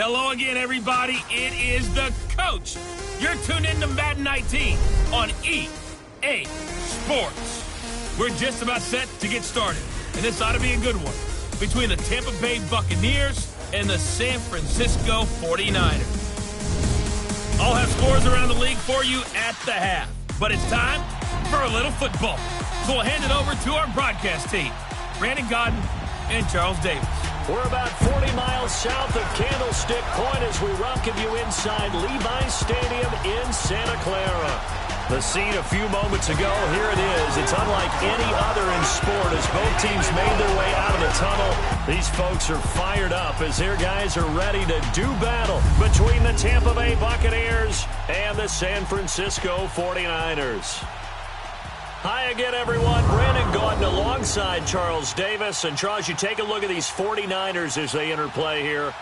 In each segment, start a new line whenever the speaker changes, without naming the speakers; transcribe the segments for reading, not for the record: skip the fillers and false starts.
Hello again, everybody. It is the coach. You're tuned in to Madden 19 on EA Sports. We're just about set to get started, and this ought to be a good one between the Tampa Bay Buccaneers and the San Francisco 49ers. I'll have scores around the league for you at the half, but it's time for a little football. So we'll hand it over to our broadcast team, Brandon Godden and Charles Davis.
We're about 40 miles south of Candlestick Point as we welcome you inside Levi's Stadium in Santa Clara. The scene a few moments ago, here it is. It's unlike any other in sport as both teams made their way out of the tunnel. These folks are fired up as their guys are ready to do battle between the Tampa Bay Buccaneers and the San Francisco 49ers. Hi again, everyone. Brandon Gaudin alongside Charles Davis. And, Charles, you take a look at these 49ers as they interplay here.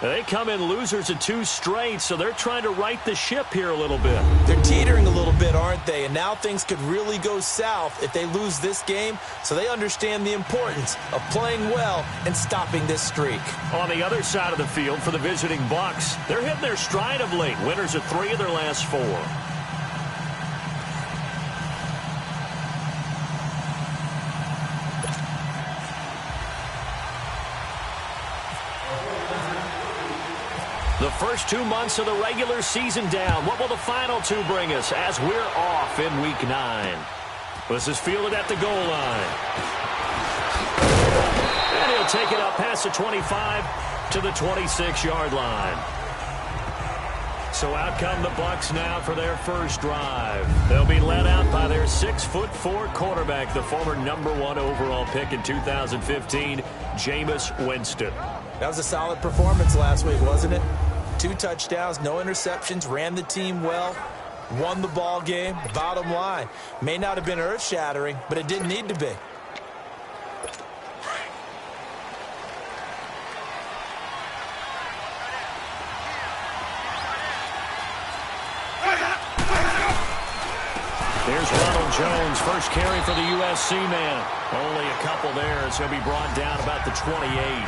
They come in losers of 2 straight, so they're trying to right the ship here a little bit.
They're teetering a little bit, aren't they? And now things could really go south if they lose this game, so they understand the importance of playing well and stopping this streak.
On the other side of the field for the visiting Bucs, they're hitting their stride of late. Winners of 3 of their last 4. The first 2 months of the regular season down. What will the final 2 bring us as we're off in Week 9? This is fielded at the goal line. And he'll take it up past the 25 to the 26-yard line. So out come the Bucs now for their first drive. They'll be led out by their 6'4" quarterback, the former #1 overall pick in 2015, Jameis Winston.
That was a solid performance last week, wasn't it? 2 touchdowns, no interceptions, ran the team well, won the ball game. Bottom line, may not have been earth-shattering, but it didn't need to be.
Here's Ronald Jones, first carry for the USC man. Only a couple there as he'll be brought down about the 28.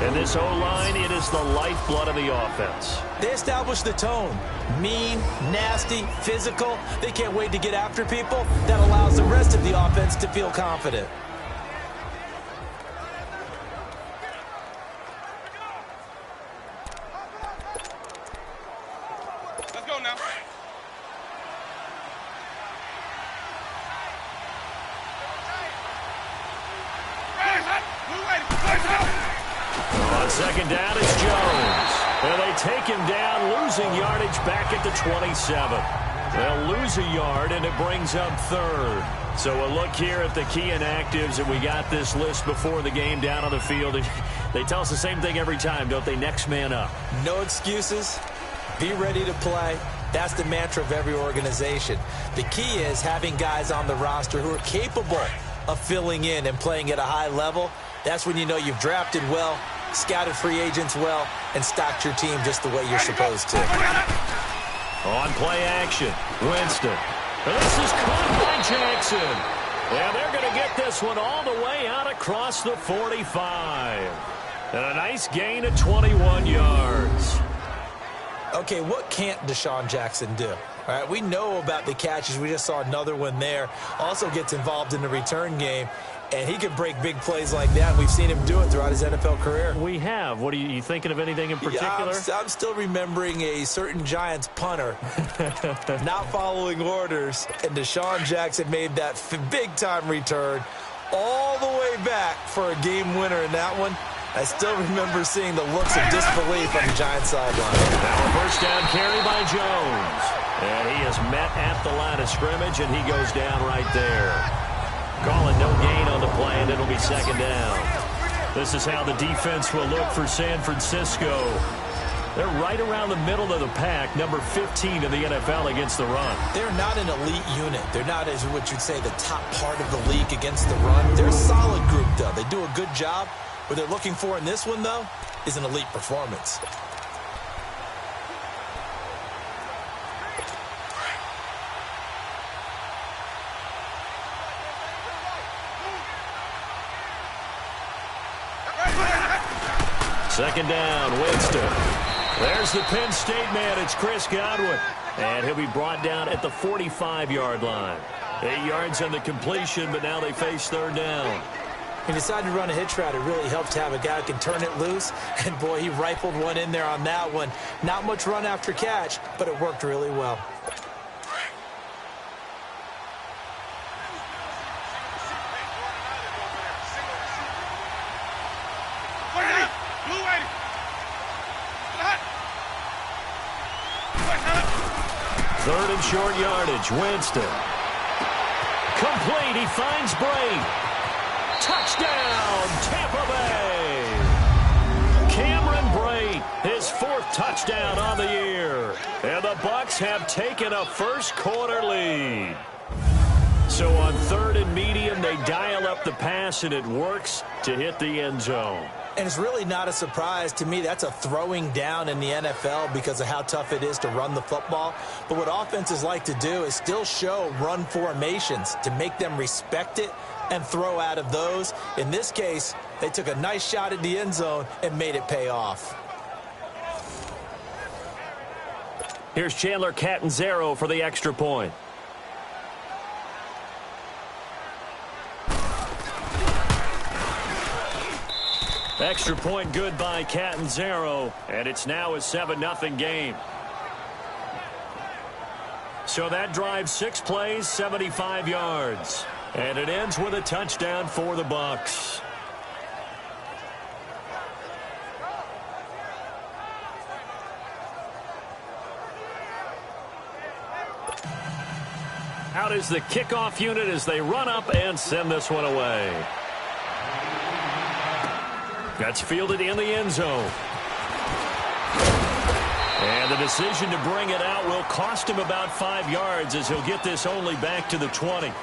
And this O-line, it is the lifeblood of the offense.
They establish the tone. Mean, nasty, physical. They can't wait to get after people. That allows the rest of the offense to feel confident.
Let's go now.
On second down, it's Jones. And they take him down, losing yardage back at the 27. They'll lose a yard, and it brings up 3rd. So a look here at the key inactives, and we got this list before the game down on the field. They tell us the same thing every time, don't they? Next man up.
No excuses. Be ready to play. That's the mantra of every organization. The key is having guys on the roster who are capable of filling in and playing at a high level. That's when you know you've drafted well, scouted free agents well, and stocked your team just the way you're supposed to.
On play action, Winston. This is caught by Jackson. And they're going to get this one all the way out across the 45. And a nice gain of 21 yards.
Okay, what can't Deshaun Jackson do? All right, we know about the catches. We just saw another one there. Also gets involved in the return game. And he can break big plays like that. We've seen him do it throughout his NFL career.
We have. What are you thinking of anything in particular?
Yeah, I'm still remembering a certain Giants punter not following orders. And Deshaun Jackson made that big-time return all the way back for a game winner in that one. I still remember seeing the looks of disbelief on the Giants sideline.
Now a first down carry by Jones. And he is met at the line of scrimmage, and he goes down right there. Calling no gain on the play, and it'll be second down. This is how the defense will look for San Francisco. They're right around the middle of the pack, number 15 in the NFL against the run.
They're not an elite unit. They're not, as what you'd say, the top part of the league against the run. They're a solid group, though. They do a good job. What they're looking for in this one, though, is an elite performance.
Second down, Winston. There's the Penn State man. It's Chris Godwin. And he'll be brought down at the 45-yard line. 8 yards on the completion, but now they face third down.
He decided to run a hitch route. It really helps to have a guy who can turn it loose. And, boy, he rifled one in there on that one. Not much run after catch, but it worked really well.
Third and short yardage, Winston. Complete, he finds Bray. Touchdown, Tampa Bay. Cameron Bray, his 4th touchdown on the year. And the Bucs have taken a first-quarter lead. So on 3rd and medium, they dial up the pass, and it works to hit the end zone.
And it's really not a surprise to me. That's a throwing down in the NFL because of how tough it is to run the football. But what offenses like to do is still show run formations to make them respect it and throw out of those. In this case, they took a nice shot at the end zone and made it pay off.
Here's Chandler Catanzaro for the extra point. Extra point good by Catanzaro, and it's now a 7-0 game. So that drives 6 plays, 75 yards. And it ends with a touchdown for the Bucs. Out is the kickoff unit as they run up and send this one away. That's fielded in the end zone. And the decision to bring it out will cost him about 5 yards as he'll get this only back to the 20.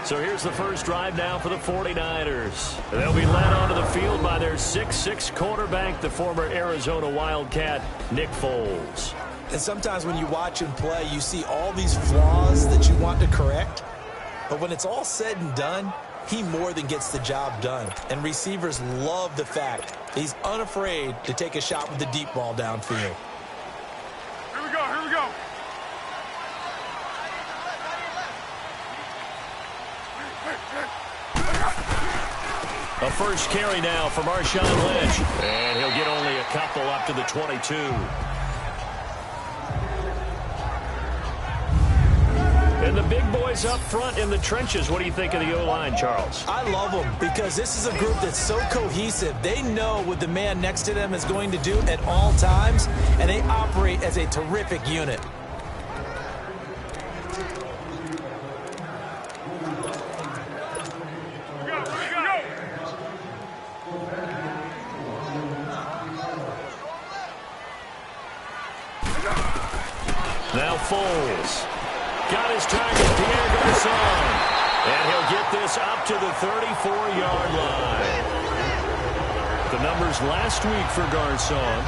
So here's the first drive now for the 49ers. They'll be led onto the field by their 6'6" quarterback, the former Arizona Wildcat, Nick Foles.
And sometimes when you watch him play, you see all these flaws that you want to correct. But when it's all said and done, he more than gets the job done. And receivers love the fact he's unafraid to take a shot with the deep ball downfield.
Here we go, here we go.
A first carry now for Marshawn Lynch. And he'll get only a couple up to the 22. And the big boys up front in the trenches. What do you think of the O-line, Charles?
I love them because this is a group that's so cohesive. They know what the man next to them is going to do at all times, and they operate as a terrific unit.
Now Foles. Got his target, Pierre Garçon. And he'll get this up to the 34-yard line. The numbers last week for Garçon.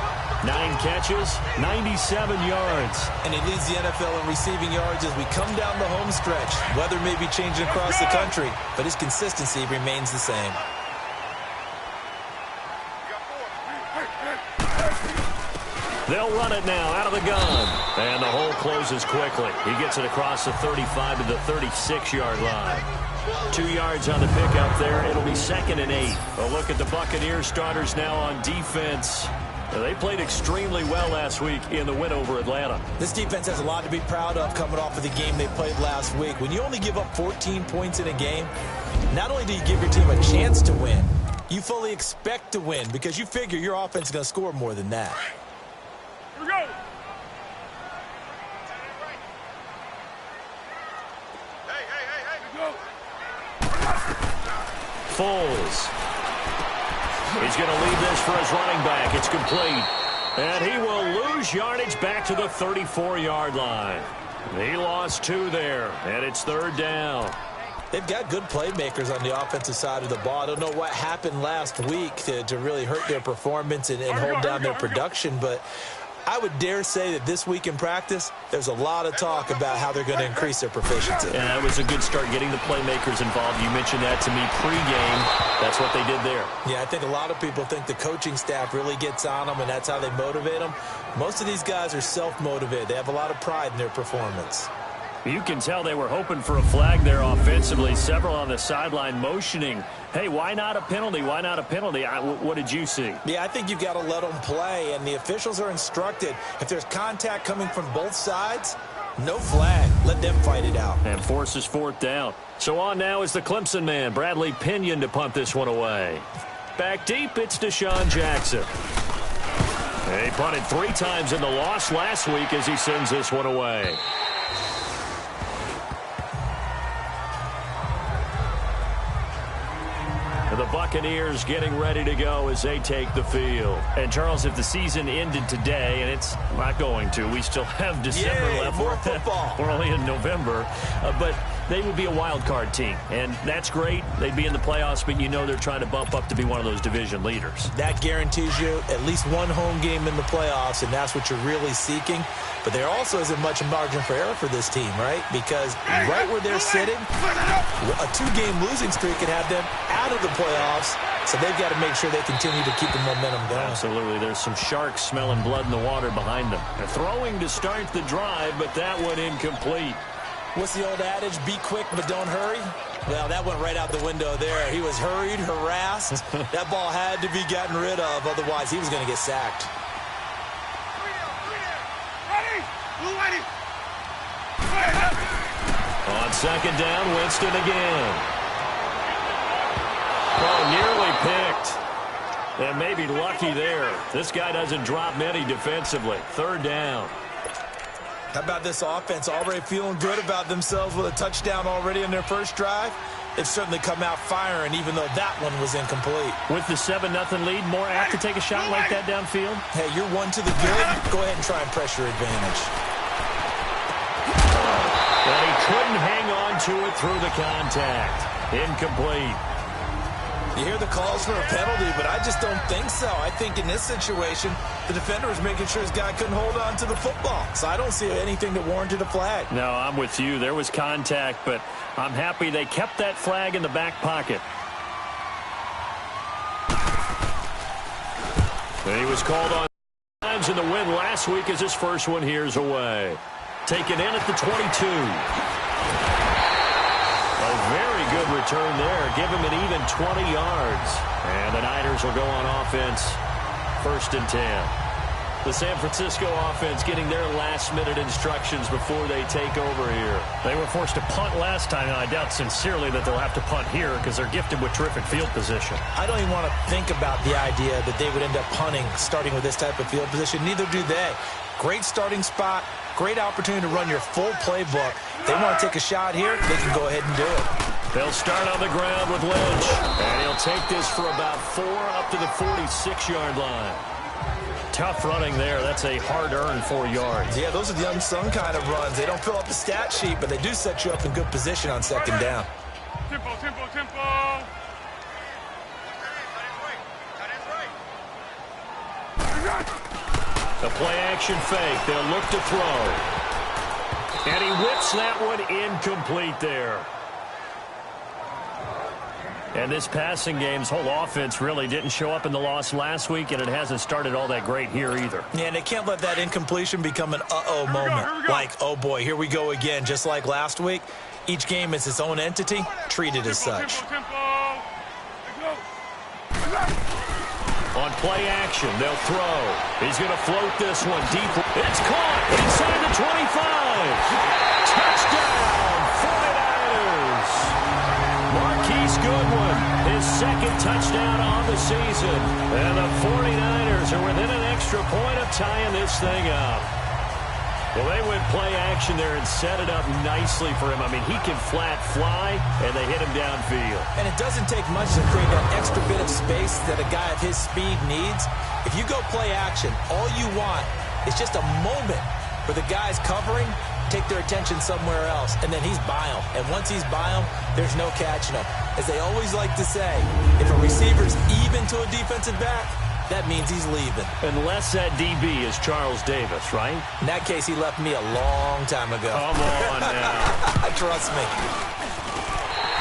9 catches, 97 yards.
And he leads the NFL in receiving yards as we come down the home stretch. Weather may be changing across the country, but his consistency remains the same.
They'll run it now out of the gun. And the hole closes quickly. He gets it across the 35 to the 36-yard line. 2 yards on the pickup there. It'll be 2nd and 8. A look at the Buccaneers starters now on defense. They played extremely well last week in the win over Atlanta.
This defense has a lot to be proud of coming off of the game they played last week. When you only give up 14 points in a game, not only do you give your team a chance to win, you fully expect to win because you figure your offense is going to score more than that.
Here we go. Hey, go.
Foles. He's going to lead this for his running back. It's complete. And he will lose yardage back to the 34-yard line. He lost 2 there, and it's 3rd down.
They've got good playmakers on the offensive side of the ball. I don't know what happened last week to really hurt their performance and hold down their production, but I would dare say that this week in practice, there's a lot of talk about how they're going to increase their proficiency.
And that was a good start, getting the playmakers involved. You mentioned that to me pregame. That's what they did there.
Yeah, I think a lot of people think the coaching staff really gets on them, and that's how they motivate them. Most of these guys are self-motivated. They have a lot of pride in their performance.
You can tell they were hoping for a flag there offensively. Several on the sideline motioning. Hey, why not a penalty? Why not a penalty? What did you see?
Yeah, I think you've got to let them play, and the officials are instructed. If there's contact coming from both sides, no flag. Let them fight it out.
And forces fourth down. So on now is the Clemson man, Bradley Pinion, to punt this one away. Back deep, it's Deshaun Jackson. He punted 3 times in the loss last week as he sends this one away. The Buccaneers getting ready to go as they take the field. And, Charles, if the season ended today, and it's not going to, we still have December left.
More football.
We're only in November. But they would be a wild card team, and that's great. They'd be in the playoffs, but you know they're trying to bump up to be one of those division leaders.
That guarantees you at least one home game in the playoffs, and that's what you're really seeking. But there also isn't much margin for error for this team, right? Because right where they're sitting, a 2-game losing streak could have them out of the playoffs, so they've got to make sure they continue to keep the momentum going.
Absolutely. There's some sharks smelling blood in the water behind them. They're throwing to start the drive, but that one incomplete.
What's the old adage? Be quick, but don't hurry. Well, that went right out the window there. He was hurried, harassed. That ball had to be gotten rid of. Otherwise, he was going to get sacked.
On second down, Winston again. Oh, nearly picked. And maybe lucky there. This guy doesn't drop many defensively. Third down.
How about this offense already feeling good about themselves with a touchdown already in their first drive? They've certainly come out firing, even though that one was incomplete.
With the 7-0 lead, more apt to take a shot like that downfield?
Hey, you're one to the good. Go ahead and try and press your advantage.
And he couldn't hang on to it through the contact. Incomplete.
You hear the calls for a penalty, but I just don't think so. I think in this situation, the defender was making sure his guy couldn't hold on to the football. So I don't see anything that warranted a flag.
No, I'm with you. There was contact, but I'm happy they kept that flag in the back pocket. And he was called on times in the win last week as his first one here's away. Taken in at the 22. A very good return there. Give him an even 20 yards. And the Niners will go on offense. 1st and 10. The San Francisco offense getting their last-minute instructions before they take over here. They were forced to punt last time, and I doubt sincerely that they'll have to punt here because they're gifted with terrific field position.
I don't even want to think about the idea that they would end up punting starting with this type of field position. Neither do they. Great starting spot. Great opportunity to run your full playbook. They want to take a shot here, they can go ahead and do it.
They'll start on the ground with Lynch. And he'll take this for about 4 up to the 46-yard line. Tough running there. That's a hard-earned 4 yards.
Yeah, those are the unsung kind of runs. They don't fill up the stat sheet, but they do set you up in good position on second down.
Tempo, tempo, tempo.
The play-action fake. They'll look to throw. And he whips that one incomplete there. And this passing game's whole offense really didn't show up in the loss last week, and it hasn't started all that great here either.
Yeah, and they can't let that incompletion become an uh-oh moment. Like, oh boy, here we go again, just like last week. Each game is its own entity, treated as such.
On play action, they'll throw. He's going to float this one deep. It's caught inside the 25. Touchdown, 49ers. Marquise Goodwin, his second touchdown on the season. And the 49ers are within an extra point of tying this thing up. Well, they went play action there and set it up nicely for him. I mean, he can flat fly, and they hit him downfield.
And it doesn't take much to create that extra bit of space that a guy of his speed needs. If you go play action, all you want is just a moment where the guy's covering, take their attention somewhere else, and then he's by him. And once he's by him, there's no catching him. As they always like to say, if a receiver's even to a defensive back, that means he's leaving.
Unless that DB is Charles Davis, right?
In that case, he left me a long time ago.
Come on now.
Trust me.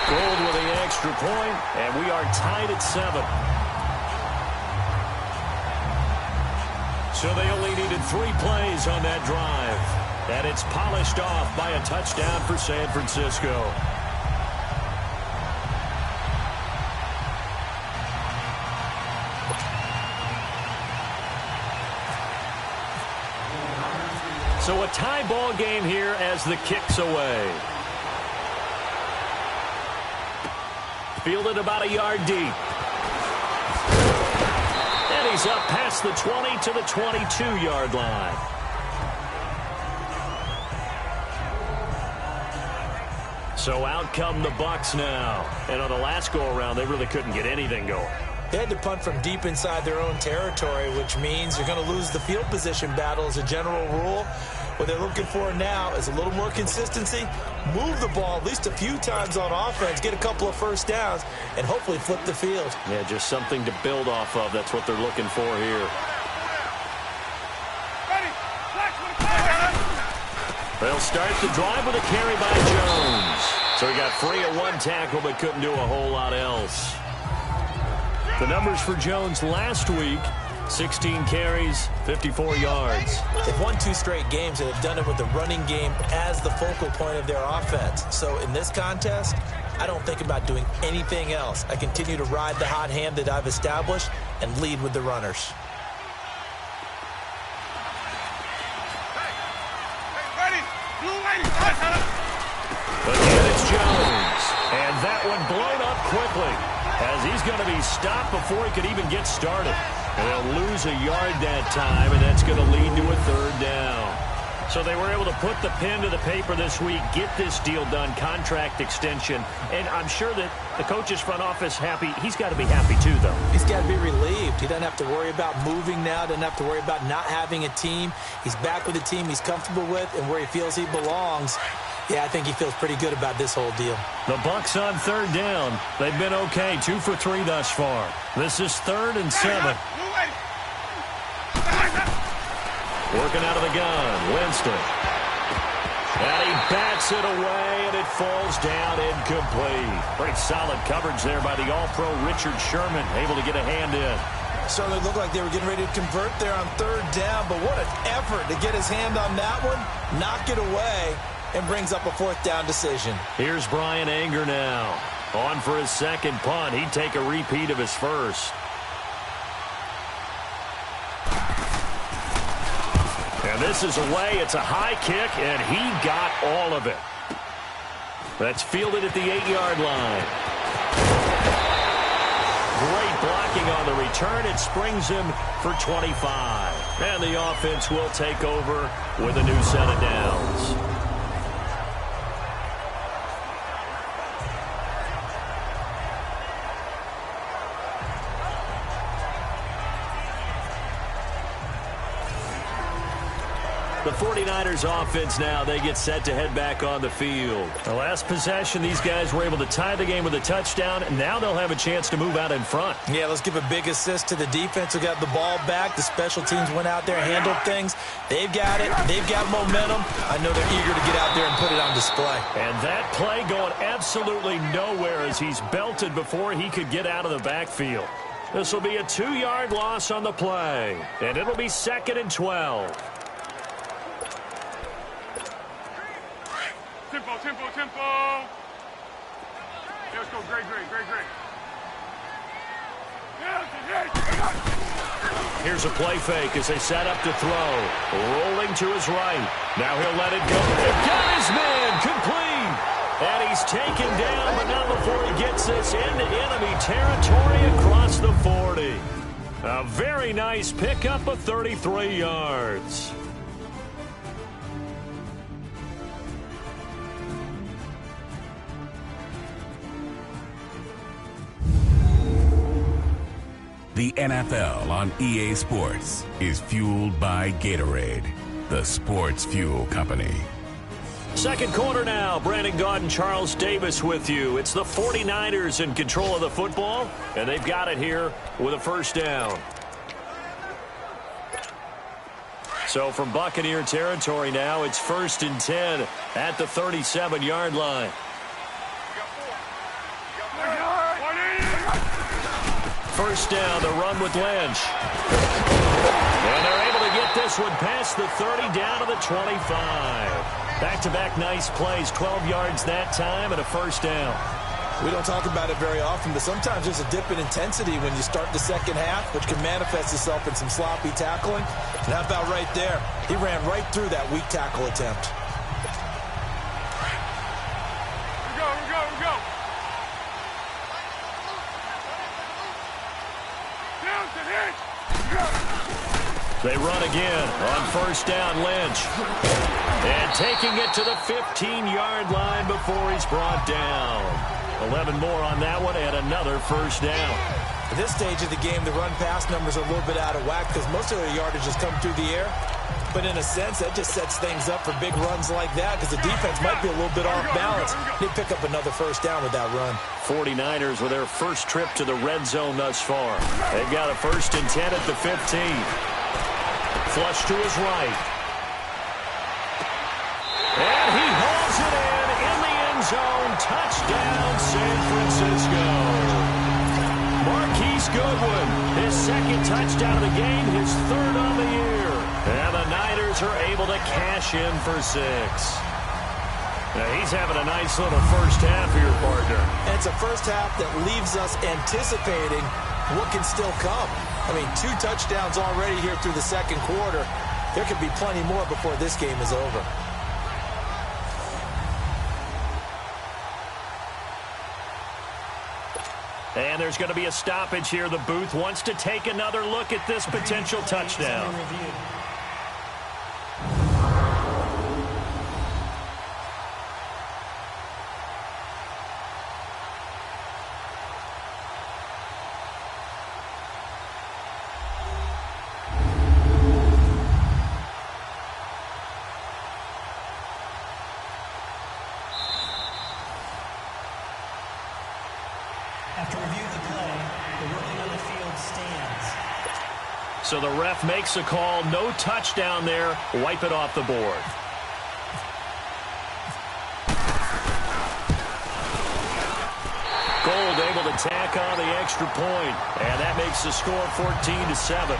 Gold with the extra point, and we are tied at 7. So they only needed 3 plays on that drive. And it's polished off by a touchdown for San Francisco. So a tie ball game here as the kick's away. Fielded about a yard deep. And he's up past the 20 to the 22-yard line. So out come the Bucs now. And on the last go-around, they really couldn't get anything going.
They had to punt from deep inside their own territory, which means you're going to lose the field position battle as a general rule. What they're looking for now is a little more consistency, move the ball at least a few times on offense, get a couple of first downs, and hopefully flip the field.
Yeah, just something to build off of. That's what they're looking for here. They'll start the drive with a carry by Jones. So he got free at 1 tackle but couldn't do a whole lot else. The numbers for Jones last week: 16 carries, 54 yards.
They've won 2 straight games, and they've done it with the running game as the focal point of their offense. So in this contest, I don't think about doing anything else. I continue to ride the hot hand that I've established and lead with the runners.
Again, it's Jones. And that one blown up quickly, as he's going to be stopped before he could even get started. And they'll lose a yard that time, and that's going to lead to a 3rd down. So they were able to put the pen to the paper this week, get this deal done, contract extension. And I'm sure that the coach's front office happy. He's got to be happy too, though.
He's got to be relieved. He doesn't have to worry about moving now, doesn't have to worry about not having a team. He's back with a team he's comfortable with and where he feels he belongs. Yeah, I think he feels pretty good about this whole deal.
The Bucs on 3rd down. They've been okay, 2 for 3 thus far. This is 3rd and 7. Working out of the gun, Winston. And he bats it away, and it falls down incomplete. Pretty solid coverage there by the All-Pro Richard Sherman, able to get a hand in.
Certainly looked like they were getting ready to convert there on 3rd down, but what an effort to get his hand on that one, knock it away, and brings up a 4th down decision.
Here's Brian Anger now. On for his 2nd punt. He'd take a repeat of his 1st. And this is away. It's a high kick, and he got all of it. That's fielded at the 8-yard line. Great blocking on the return. It springs him for 25. And the offense will take over with a new set of downs. The 49ers offense now, they get set to head back on the field. The last possession, these guys were able to tie the game with a touchdown, and now they'll have a chance to move out in front.
Yeah, let's give a big assist to the defense who got the ball back. The special teams went out there, handled things. They've got it. They've got momentum. I know they're eager to get out there and put it on display.
And that play going absolutely nowhere as he's belted before he could get out of the backfield. This will be a 2-yard loss on the play, and it'll be 2nd and 12.
Tempo. Let's go. Great.
Here's a play fake as they set up to throw. Rolling to his right. Now he'll let it go. They've got his man complete. And he's taken down, but not before he gets this into enemy territory across the 40. A very nice pickup of 33 yards.
The NFL on EA Sports is fueled by Gatorade, the sports fuel company.
2nd quarter now. Brandon Gaudin, Charles Davis with you. It's the 49ers in control of the football, and they've got it here with a 1st down. So from Buccaneer territory now, it's 1st and 10 at the 37-yard line. First down, the run with Lynch. And they're able to get this one past the 30 down to the 25. Back-to-back nice plays, 12 yards that time and a first down.
We don't talk about it very often, but sometimes there's a dip in intensity when you start the second half, which can manifest itself in some sloppy tackling. And how about right there? He ran right through that weak tackle attempt.
We go. Down to hit.
They run again on first down, Lynch. And taking it to the 15-yard line before he's brought down. 11 more on that one and another first down.
At this stage of the game, the run-pass numbers are a little bit out of whack because most of their yardage has come through the air. But in a sense, that just sets things up for big runs like that because the defense might be a little bit off balance. They pick up another first down with that run.
49ers with their first trip to the red zone thus far. They've got a 1st and 10 at the 15. Flush to his right. And he hauls it in the end zone. Touchdown, San Francisco. Marquise Goodwin, his second touchdown of the game, his third on the year. And the Niners are able to cash in for 6. Now he's having a nice little first half here, partner.
And it's a first half that leaves us anticipating what can still come. I mean, 2 touchdowns already here through the second quarter. There could be plenty more before this game is over.
And there's going to be a stoppage here. The booth wants to take another look at this potential touchdown.
After review of the play, the ruling on the field stands.
So the ref makes a call. No touchdown there. Wipe it off the board. Gold able to tack on the extra point. And that makes the score 14-7.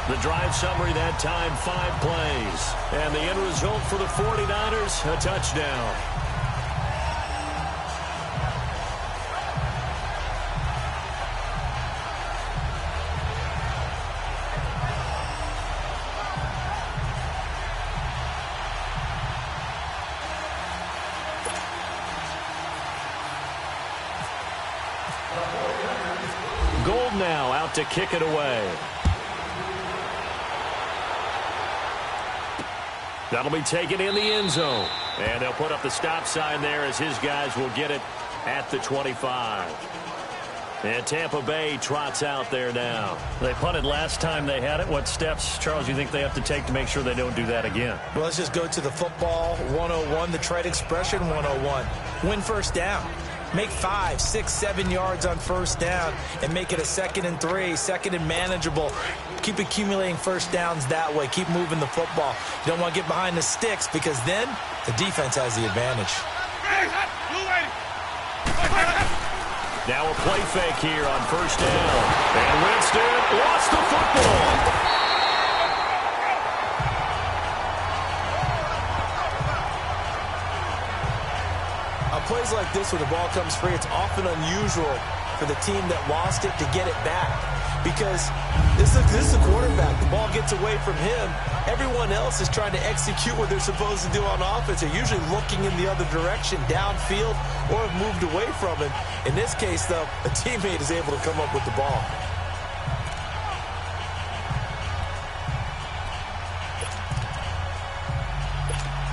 The drive summary that time, 5 plays. And the end result for the 49ers, a touchdown. Gold now out to kick it away. That'll be taken in the end zone. And they'll put up the stop sign there as his guys will get it at the 25. And Tampa Bay trots out there now. They punted last time they had it. What steps, Charles, you think they have to take to make sure they don't do that again?
Well, let's just go to the football 101, the trade expression 101. Win first down. Make 5, 6, 7 yards on first down and make it a 2nd and 3, 2nd and manageable. Keep accumulating first downs that way. Keep moving the football. You don't want to get behind the sticks because then the defense has the advantage.
Now a play fake here on first down. And Winston lost the football.
Plays like this when the ball comes free, it's often unusual for the team that lost it to get it back because this is a quarterback. The ball gets away from him. Everyone else is trying to execute what they're supposed to do on offense. They're usually looking in the other direction, downfield, or have moved away from him. In this case, though, a teammate is able to come up with the ball.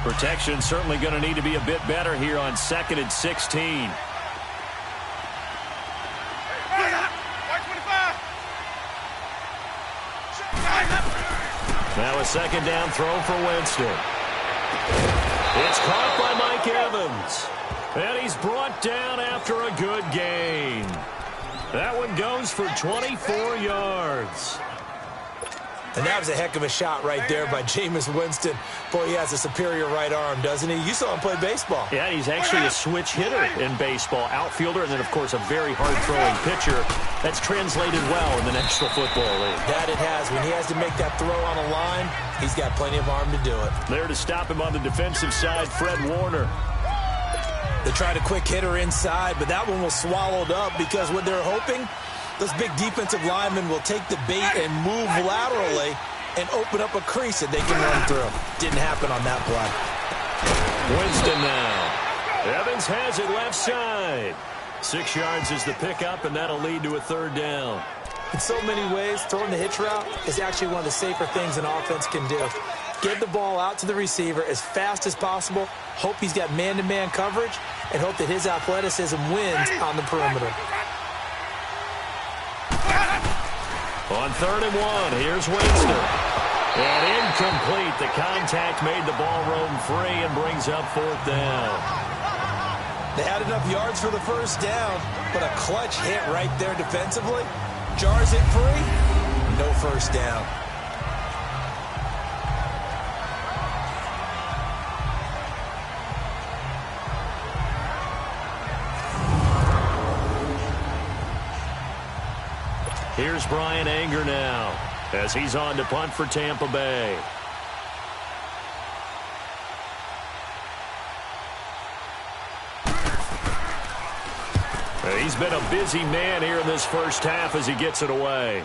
Protection certainly going to need to be a bit better here on 2nd and 16. Now a 2nd down throw for Winston. It's caught by Mike Evans. And he's brought down after a good gain. That one goes for 24 yards.
And that was a heck of a shot right there by Jameis Winston. Boy, he has a superior right arm, doesn't he? You saw him play baseball.
Yeah, he's actually a switch hitter in baseball. Outfielder, and then, of course, a very hard-throwing pitcher. That's translated well in the National Football League.
That it has. When he has to make that throw on a line, he's got plenty of arm to do it.
There to stop him on the defensive side, Fred Warner.
They tried a quick hitter inside, but that one was swallowed up because what they're hoping, those big defensive linemen will take the bait and move laterally and open up a crease that they can run through. Didn't happen on that play.
Winston now. Evans has it left side. 6 yards is the pickup, and that'll lead to a 3rd down.
In so many ways, throwing the hitch route is actually one of the safer things an offense can do. Get the ball out to the receiver as fast as possible, hope he's got man-to-man coverage, and hope that his athleticism wins on the perimeter.
On 3rd and 1, here's Winston. And incomplete. The contact made the ball roam free and brings up 4th down.
They had enough yards for the 1st down, but a clutch hit right there defensively. Jars it free, no 1st down.
Here's Brian Anger now as he's on to punt for Tampa Bay. He's been a busy man here in this 1st half as he gets it away.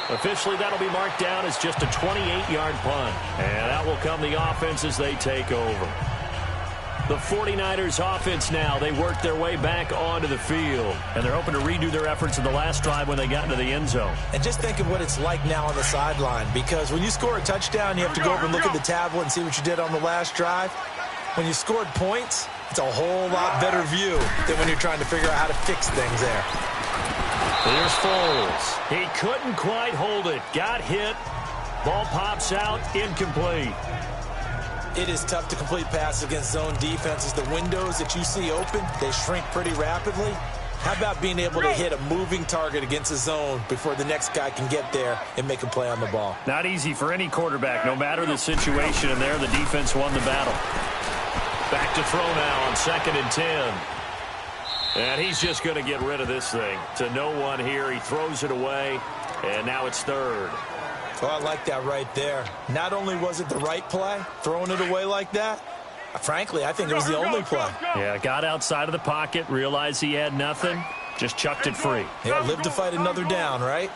Officially, that'll be marked down as just a 28-yard punt. And that will come the offense as they take over. The 49ers offense now, they work their way back onto the field. And they're hoping to redo their efforts in the last drive when they got into the end zone.
And just think of what it's like now on the sideline. Because when you score a touchdown, you have to go over and look at the tablet and see what you did on the last drive. When you scored points, it's a whole lot better view than when you're trying to figure out how to fix things there.
Here's Foles. He couldn't quite hold it. Got hit. Ball pops out. Incomplete.
It is tough to complete passes against zone defenses. The windows that you see open, they shrink pretty rapidly. How about being able to hit a moving target against a zone before the next guy can get there and make a play on the ball?
Not easy for any quarterback, no matter the situation. And there, the defense won the battle. Back to throw now on 2nd and 10. And he's just going to get rid of this thing. To no one here. He throws it away. And now it's 3rd.
Well, I like that right there. Not only was it the right play, throwing it away like that, frankly, I think it was the only play.
Yeah, got outside of the pocket, realized he had nothing, just chucked it free.
Yeah, live to fight another down, right?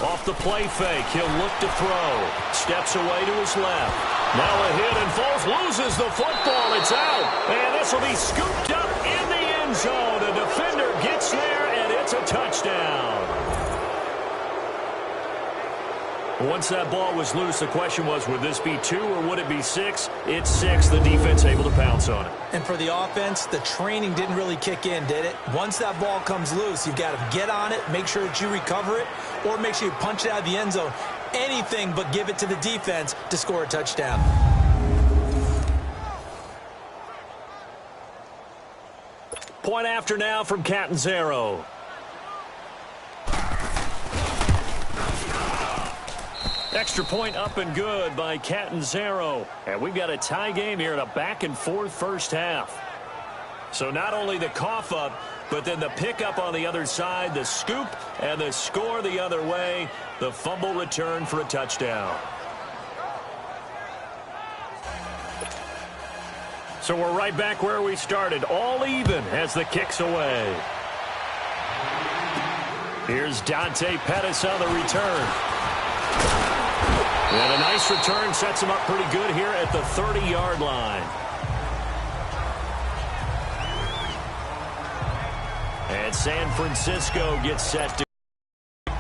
Off the play fake, he'll look to throw. Steps away to his left. Now a hit, and Foles loses the football. It's out. And this will be scooped up in the end zone. A defender gets there, and it's a touchdown. Once that ball was loose, the question was, would this be 2 or would it be 6? It's 6. The defense able to pounce on it.
And for the offense, the training didn't really kick in, did it? Once that ball comes loose, you've got to get on it, make sure that you recover it, or make sure you punch it out of the end zone. Anything but give it to the defense to score a touchdown.
Point after now from Catanzaro. Extra point up and good by Catanzaro. And we've got a tie game here in a back-and-forth 1st half. So not only the cough up, but then the pickup on the other side, the scoop, and the score the other way. The fumble return for a touchdown. So we're right back where we started. All even as the kick's away. Here's Dante Pettis on the return. And a nice return sets him up pretty good here at the 30-yard line. And San Francisco gets set to.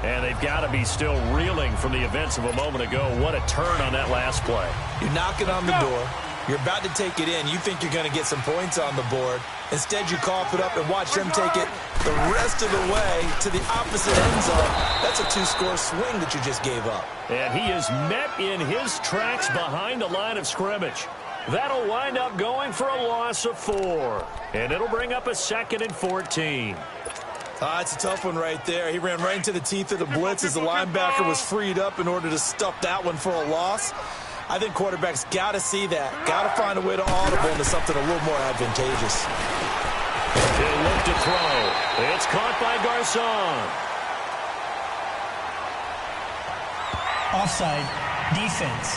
And they've got to be still reeling from the events of a moment ago. What a turn on that last play.
You're knocking on the door. You're about to take it in. You think you're going to get some points on the board. Instead, you cough it up and watch them take it the rest of the way to the opposite end zone. That's a 2-score swing that you just gave up.
And he is met in his tracks behind the line of scrimmage. That'll wind up going for a loss of 4. And it'll bring up a 2nd and 14.
It's a tough one right there. He ran right into the teeth of the blitz as the linebacker was freed up in order to stuff that one for a loss. I think quarterbacks got to see that. Got to find a way to audible into something a little more advantageous.
He'll look to throw. It's caught by Garcon.
Offside. Defense.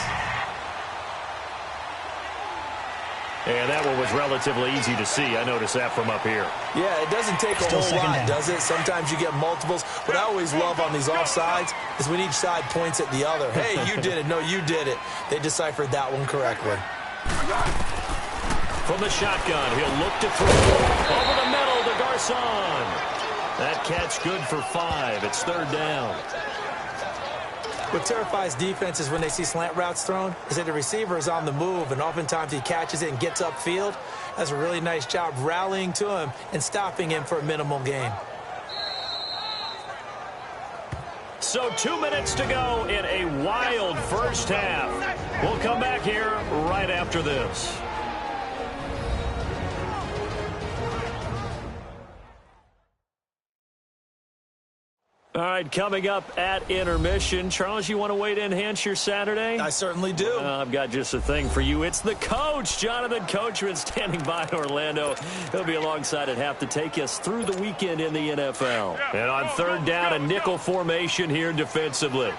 And that one was relatively easy to see. I noticed that from up here.
Yeah, it doesn't take a whole lot, does it? Sometimes you get multiples. What I always love on these offsides is when each side points at the other. Hey, you did it. No, you did it. They deciphered that one correctly.
From the shotgun, he'll look to throw. Over the middle to Garcon. That catch good for 5. It's 3rd down.
What terrifies defenses when they see slant routes thrown is that the receiver is on the move, and oftentimes he catches it and gets upfield. Does a really nice job rallying to him and stopping him for a minimal gain.
So 2 minutes to go in a wild first half. We'll come back here right after this. All right, coming up at intermission. Charles, you want to wait to enhance your Saturday?
I certainly do.
I've got just a thing for you. It's the coach, Jonathan Coachman, standing by in Orlando. He'll be alongside at half to take us through the weekend in the NFL. And on 3rd down, a nickel formation here defensively.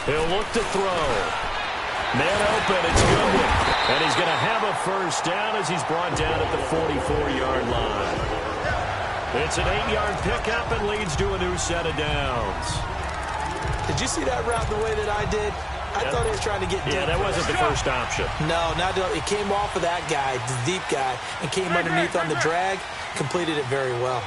He'll look to throw. Man open, it's Goodwin. And he's going to have a first down as he's brought down at the 44-yard line. It's an 8-yard pickup and leads to a new set of downs.
Did you see that route the way that I did? I thought he was trying to get deep.
Yeah, that wasn't the first option.
No, not at all. It came off of that guy, the deep guy, and came underneath on the drag. Completed it very well.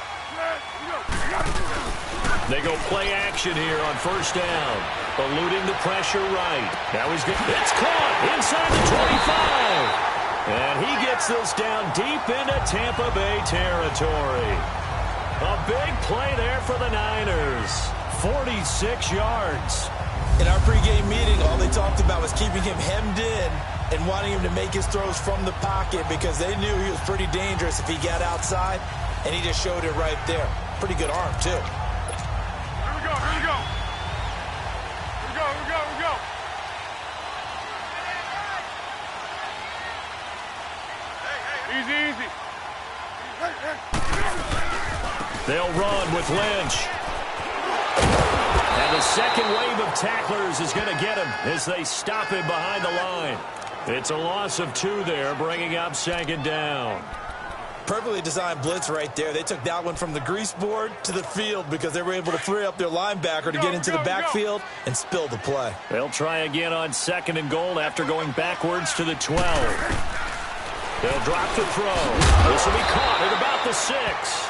They go play action here on 1st down. Eluding the pressure right. Now he's good. It's caught inside the 25. And he gets this down deep into Tampa Bay territory. A big play there for the Niners. 46 yards.
In our pregame meeting, all they talked about was keeping him hemmed in and wanting him to make his throws from the pocket because they knew he was pretty dangerous if he got outside, and he just showed it right there. Pretty good arm, too.
Here we go, here we go. Here we go, here we go, here we go. Easy, easy.
They'll run with Lynch. And the second wave of tacklers is going to get him as they stop him behind the line. It's a loss of 2 there, bringing up 2nd down.
Perfectly designed blitz right there. They took that one from the grease board to the field because they were able to free up their linebacker to get into the backfield and spill the play.
They'll try again on 2nd and goal after going backwards to the 12. They'll drop to throw. This will be caught at about the 6.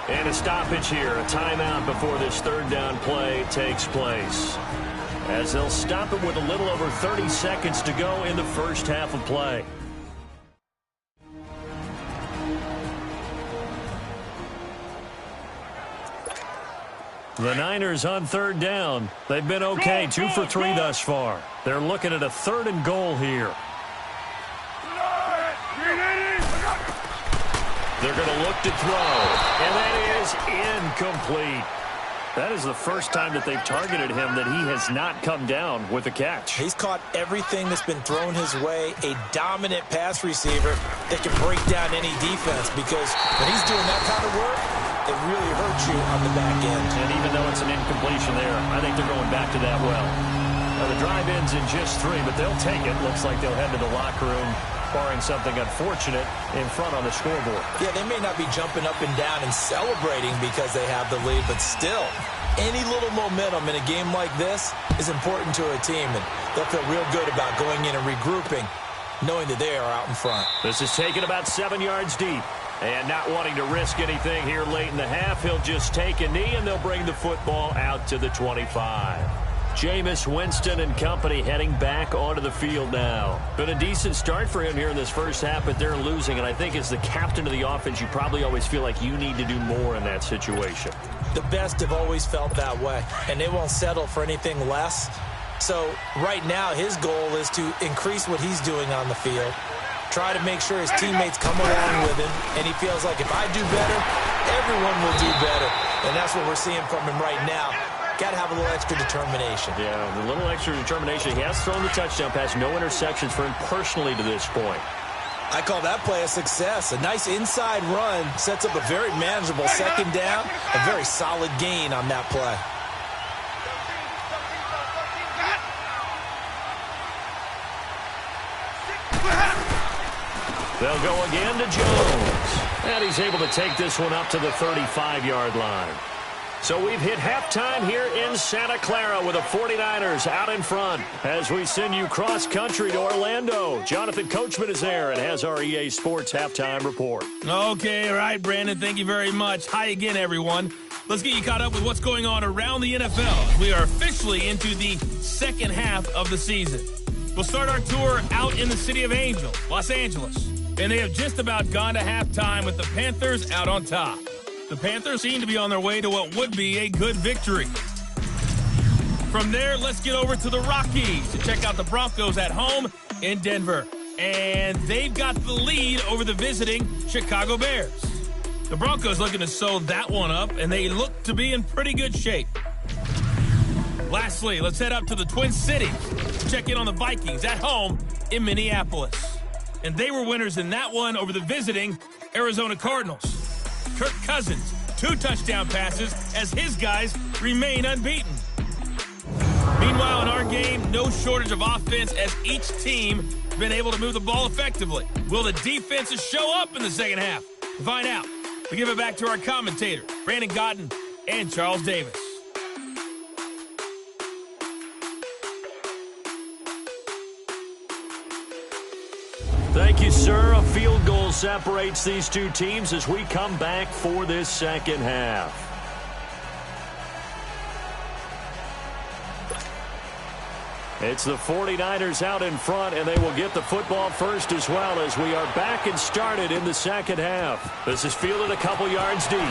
And a stoppage here, a timeout before this 3rd down play takes place. As they'll stop it with a little over 30 seconds to go in the first half of play. The Niners on 3rd down. They've been okay, 2 for 3 thus far. They're looking at a 3rd and goal here. They're going to look to throw, and that is incomplete. That is the first time that they've targeted him that he has not come down with a catch.
He's caught everything that's been thrown his way, a dominant pass receiver that can break down any defense because when he's doing that kind of work, it really hurts you on the back end.
And even though it's an incompletion there, I think they're going back to that well. Now the drive ends in just 3, but they'll take it. Looks like they'll head to the locker room, barring something unfortunate in front on the scoreboard.
Yeah, they may not be jumping up and down and celebrating because they have the lead, but still, any little momentum in a game like this is important to a team, and they'll feel real good about going in and regrouping, knowing that they are out in front.
This is taken about 7 yards deep, and not wanting to risk anything here late in the half, he'll just take a knee, and they'll bring the football out to the 25. Jameis Winston and company heading back onto the field now. Been a decent start for him here in this first half, but they're losing. And I think as the captain of the offense, you probably always feel like you need to do more in that situation.
The best have always felt that way, and they won't settle for anything less. So right now his goal is to increase what he's doing on the field try to make sure his teammates come along with him, and he feels like if I do better, everyone will do better. And that's what we're seeing from him right now. Got to have a little extra determination.
Yeah, the little extra determination. He has thrown the touchdown pass, no interceptions for him personally to this point.
I call that play a success. A nice inside run sets up a very manageable second down, a very solid gain on that play.
They'll go again to Jones. And he's able to take this one up to the 35-yard line. So we've hit halftime here in Santa Clara with the 49ers out in front as we send you cross-country to Orlando. Jonathan Coachman is there and has our EA Sports halftime report.
Okay, all right, Brandon, thank you very much. Hi again, everyone. Let's get you caught up with what's going on around the NFL. We are officially into the second half of the season. We'll start our tour out in the city of Angels, Los Angeles. And they have just about gone to halftime with the Panthers out on top. The Panthers seem to be on their way to what would be a good victory. From there, let's get over to the Rockies to check out the Broncos at home in Denver. And they've got the lead over the visiting Chicago Bears. The Broncos looking to sew that one up, and they look to be in pretty good shape. Lastly, let's head up to the Twin Cities to check in on the Vikings at home in Minneapolis. And they were winners in that one over the visiting Arizona Cardinals. Kirk Cousins, 2 touchdown passes as his guys remain unbeaten. Meanwhile, in our game, no shortage of offense as each team has been able to move the ball effectively. Will the defenses show up in the second half? To find out, we give it back to our commentators, Brandon Gotten and Charles Davis.
Thank you, sir. A field goal separates these two teams as we come back for this second half. It's the 49ers out in front, and they will get the football first as well as we are back and started in the second half. This is fielded a couple yards deep. And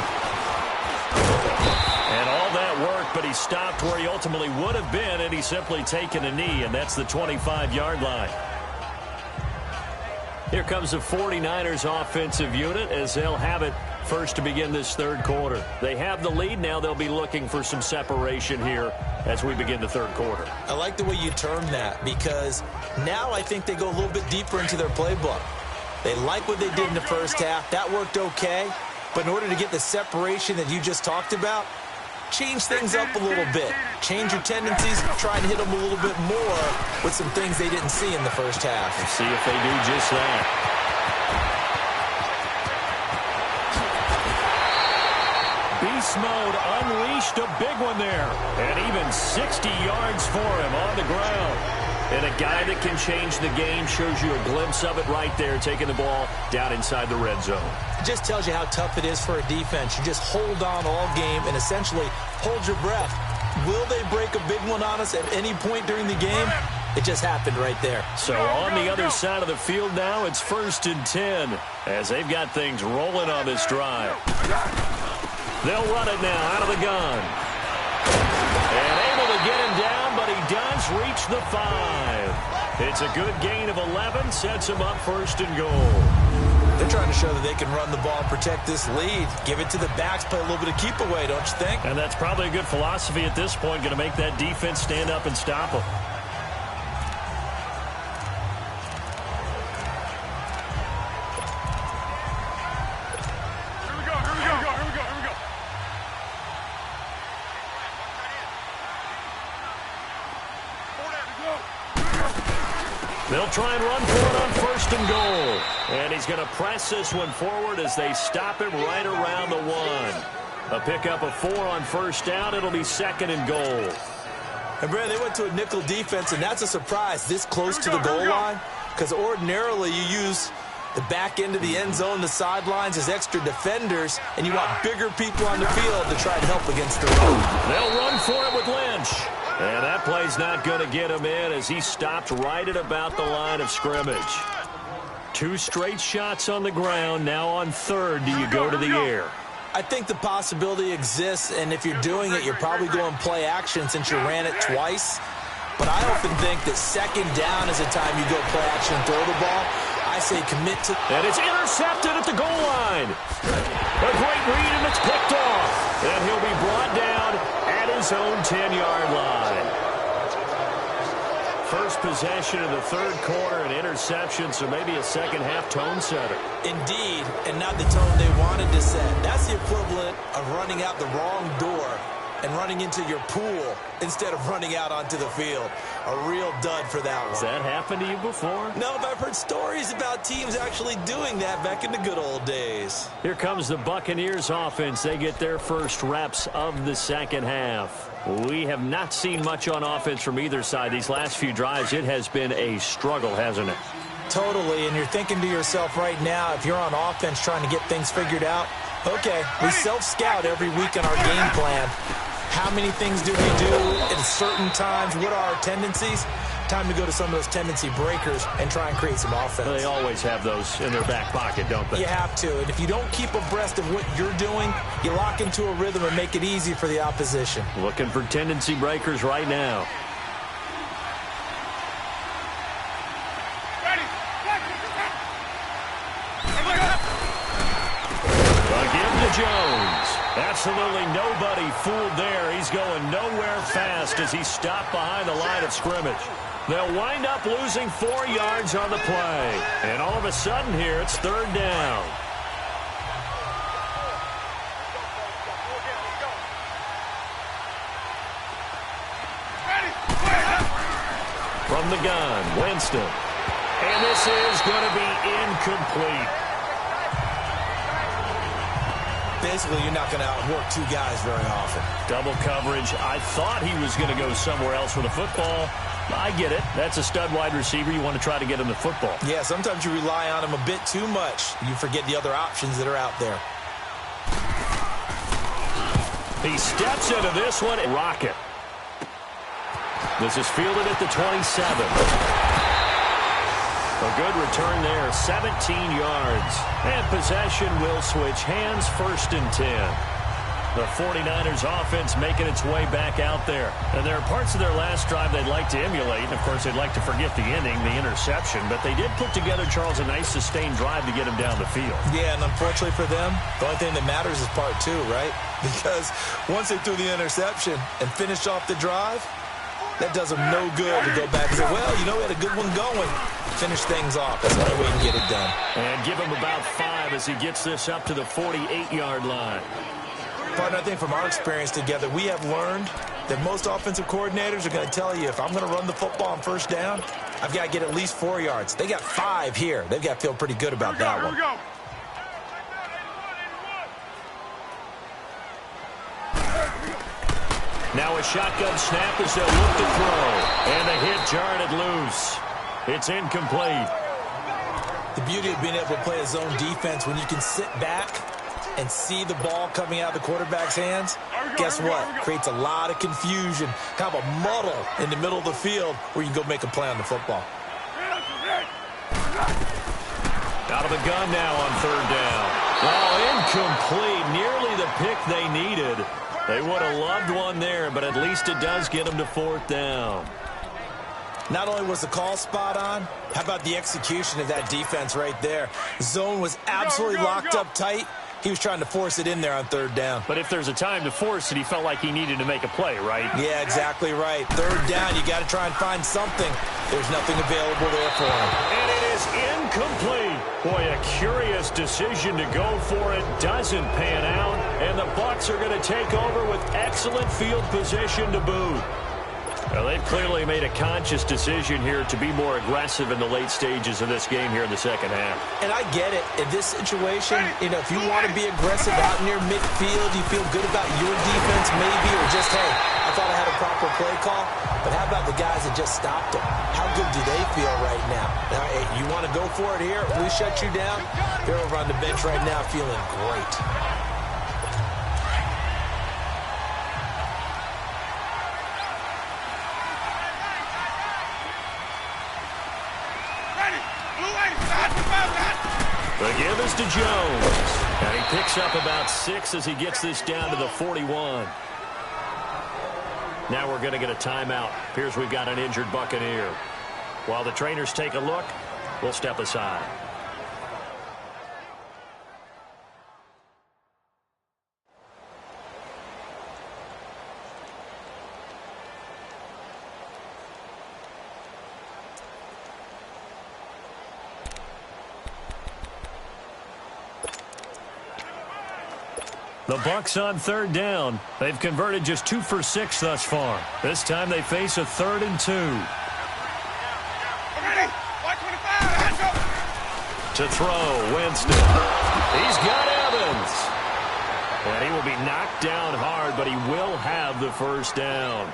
all that work, but he stopped where he ultimately would have been, and he's simply taken a knee, and that's the 25-yard line. Here comes the 49ers offensive unit as they'll have it first to begin this third quarter. They have the lead. Now they'll be looking for some separation here as we begin the third quarter.
I like the way you term that because now I think they go a little bit deeper into their playbook. They like what they did in the first half. That worked okay. But in order to get the separation that you just talked about, change things up a little bit. Change your tendencies, try and hit them a little bit more with some things they didn't see in the first half.
We'll see if they do just that. Beast mode unleashed, a big one there. And even 60 yards for him on the ground. And a guy that can change the game shows you a glimpse of it right there, taking the ball down inside the red zone.
It just tells you how tough it is for a defense. You just hold on all game and essentially hold your breath. Will they break a big one on us at any point during the game? It just happened right there.
So on the other side of the field now, it's 1st and 10 as they've got things rolling on this drive. They'll run it now out of the gun. And able to get him down, but he does reach the 5. It's a good gain of 11, sets him up 1st and goal.
They're trying to show that they can run the ball and protect this lead. Give it to the backs, play a little bit of keep away, don't you think?
And that's probably a good philosophy at this point, going to make that defense stand up and stop them. They'll try and run for it on 1st and goal. And he's going to press this one forward as they stop him right around the 1. A pickup of 4 on 1st down. It'll be 2nd and goal.
And, Brad, they went to a nickel defense, and that's a surprise this close to the goal line because ordinarily you use the back end of the end zone, the sidelines as extra defenders, and you want bigger people on the field to try to help against the run.
They'll run for it with Lynch. And that play's not going to get him in as he stopped right at about the line of scrimmage. 2 straight shots on the ground. Now on 3rd, do you go to the air?
I think the possibility exists, and if you're doing it, you're probably going play action since you ran it twice. But I often think that 2nd down is the time you go play action and throw the ball. I say commit to...
And it's intercepted at the goal line. A great read, and it's picked off. And he'll be brought down at his own 10-yard line. First possession of the third quarter, an interception, so maybe a second-half tone setter.
Indeed, and not the tone they wanted to set. That's the equivalent of running out the wrong door and running into your pool instead of running out onto the field. A real dud for that one.
Has that happened to you before?
No, but I've heard stories about teams actually doing that back in the good old days.
Here comes the Buccaneers offense. They get their first reps of the second half. We have not seen much on offense from either side. These last few drives, it has been a struggle, hasn't it?
Totally, and you're thinking to yourself right now, if you're on offense trying to get things figured out, okay, we self-scout every week in our game plan. How many things do we do at certain times? What are our tendencies? Time to go to some of those tendency breakers and try and create some offense.
They always have those in their back pocket, don't they?
You have to, and if you don't keep abreast of what you're doing, you lock into a rhythm and make it easy for the opposition.
Looking for tendency breakers right now. Again to Jones. Absolutely nobody fooled there. He's going nowhere fast as he's stopped behind the line of scrimmage. They'll wind up losing 4 yards on the play. And all of a sudden here, it's third down. From the gun, Winston. And this is going to be incomplete.
Basically, you're not going to outwork 2 guys very often.
Double coverage. I thought he was going to go somewhere else with the football. I get it. That's a stud wide receiver. You want to try to get him the football.
Yeah, sometimes you rely on him a bit too much. You forget the other options that are out there.
He steps into this one. Rocket. This is fielded at the 27. A good return there, 17 yards. And possession will switch hands, 1st and 10. The 49ers offense making its way back out there. And there are parts of their last drive they'd like to emulate. And, of course, they'd like to forget the ending, the interception. But they did put together, Charles, a nice sustained drive to get him down the field.
Yeah, and unfortunately for them, the only thing that matters is part 2, right? Because once they threw the interception and finished off the drive, that does them no good to go back and say, well, you know, we had a good one going. Finish things off. That's the only way you can get it done.
And give him about 5 as he gets this up to the 48-yard line.
Partner, I think from our experience together, we have learned that most offensive coordinators are going to tell you, if I'm going to run the football on 1st down, I've got to get at least 4 yards. They got 5 here. They've got to feel pretty good about that one.
Now a shotgun snap as they'll look to throw. And the hit jarred it loose. It's incomplete.
The beauty of being able to play a zone defense when you can sit back and see the ball coming out of the quarterback's hands, guess what? Creates a lot of confusion, kind of a muddle in the middle of the field where you can go make a play on the football.
Out of the gun now on 3rd down. Oh, incomplete. Nearly the pick they needed. They would have loved one there, but at least it does get them to 4th down.
Not only was the call spot on, how about the execution of that defense right there? Zone was absolutely locked up tight. He was trying to force it in there on 3rd down.
But if there's a time to force it, he felt like he needed to make a play, right?
Yeah, exactly right. 3rd down, you got to try and find something. There's nothing available there for him.
And it is incomplete. Boy, a curious decision to go for it. Doesn't pan out. And the Bucs are going to take over with excellent field position to boot. Well, they've clearly made a conscious decision here to be more aggressive in the late stages of this game here in the second half.
And I get it. In this situation, you know, if you want to be aggressive out near midfield, you feel good about your defense maybe, or just, hey, I thought I had a proper play call. But how about the guys that just stopped them? How good do they feel right now? Now, hey, you want to go for it here? We shut you down. They're over on the bench right now feeling great.
The give is to Jones. And he picks up about 6 as he gets this down to the 41. Now we're going to get a timeout. Appears we've got an injured Buccaneer. While the trainers take a look, will step aside. The Bucs on third down. They've converted just 2 for 6 thus far. This time they face a 3rd and 2. To throw, Winston. He's got Evans. And he will be knocked down hard, but he will have the first down.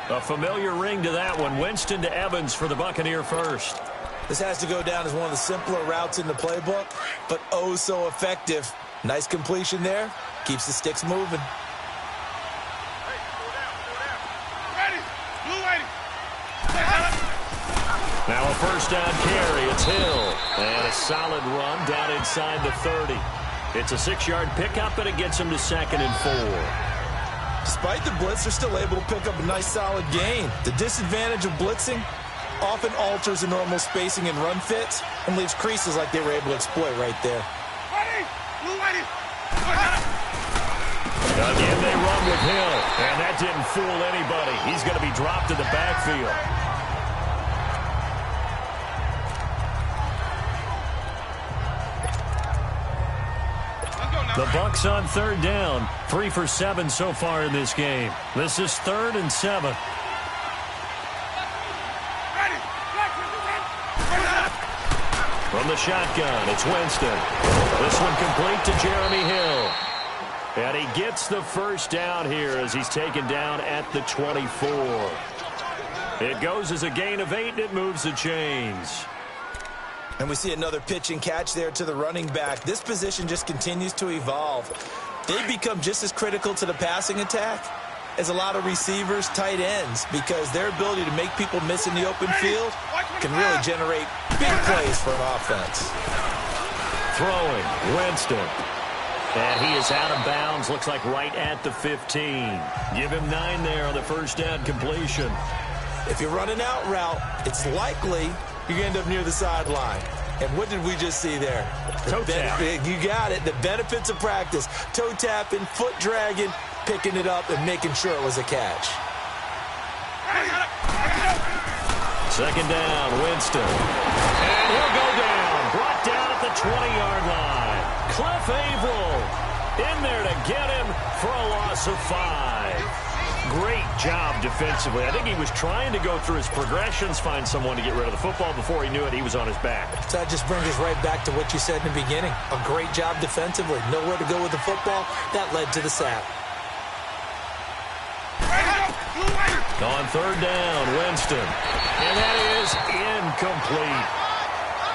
A familiar ring to that one. Winston to Evans for the Buccaneer first.
This has to go down as one of the simpler routes in the playbook, but oh so effective. Nice completion there. Keeps the sticks moving.
Now a first down carry. It's Hill. And a solid run down inside the 30. It's a 6-yard pickup, and it gets him to 2nd and 4.
Despite the blitz, they're still able to pick up a nice solid gain. The disadvantage of blitzing often alters the normal spacing and run fits and leaves creases like they were able to exploit right there.
Again, they run with Hill, and that didn't fool anybody. He's going to be dropped in the backfield. The Bucs on third down, 3 for 7 so far in this game. This is 3rd and 7. From the shotgun, it's Winston. This one complete to Jeremy Hill. And he gets the first down here as he's taken down at the 24. It goes as a gain of 8, and it moves the chains.
And we see another pitch and catch there to the running back. This position just continues to evolve. They become just as critical to the passing attack as a lot of receivers, tight ends, because their ability to make people miss in the open field can really generate big plays for an offense.
Throwing, Winston. And he is out of bounds, looks like right at the 15. Give him 9 there on the first down completion.
If you're running out route, it's likely you end up near the sideline. And what did we just see there?
Toe tap.
You got it. The benefits of practice. Toe tapping, foot dragging, picking it up, and making sure it was a catch.
Second down, Winston. And he'll go down. Brought down at the 20-yard line. Cliff Averill in there to get him for a loss of 5. Great job defensively. I think he was trying to go through his progressions, find someone to get rid of the football. Before he knew it, he was on his back.
So that just brings us right back to what you said in the beginning. A great job defensively. Nowhere to go with the football. That led to the sack.
On third down, Winston. And that is incomplete.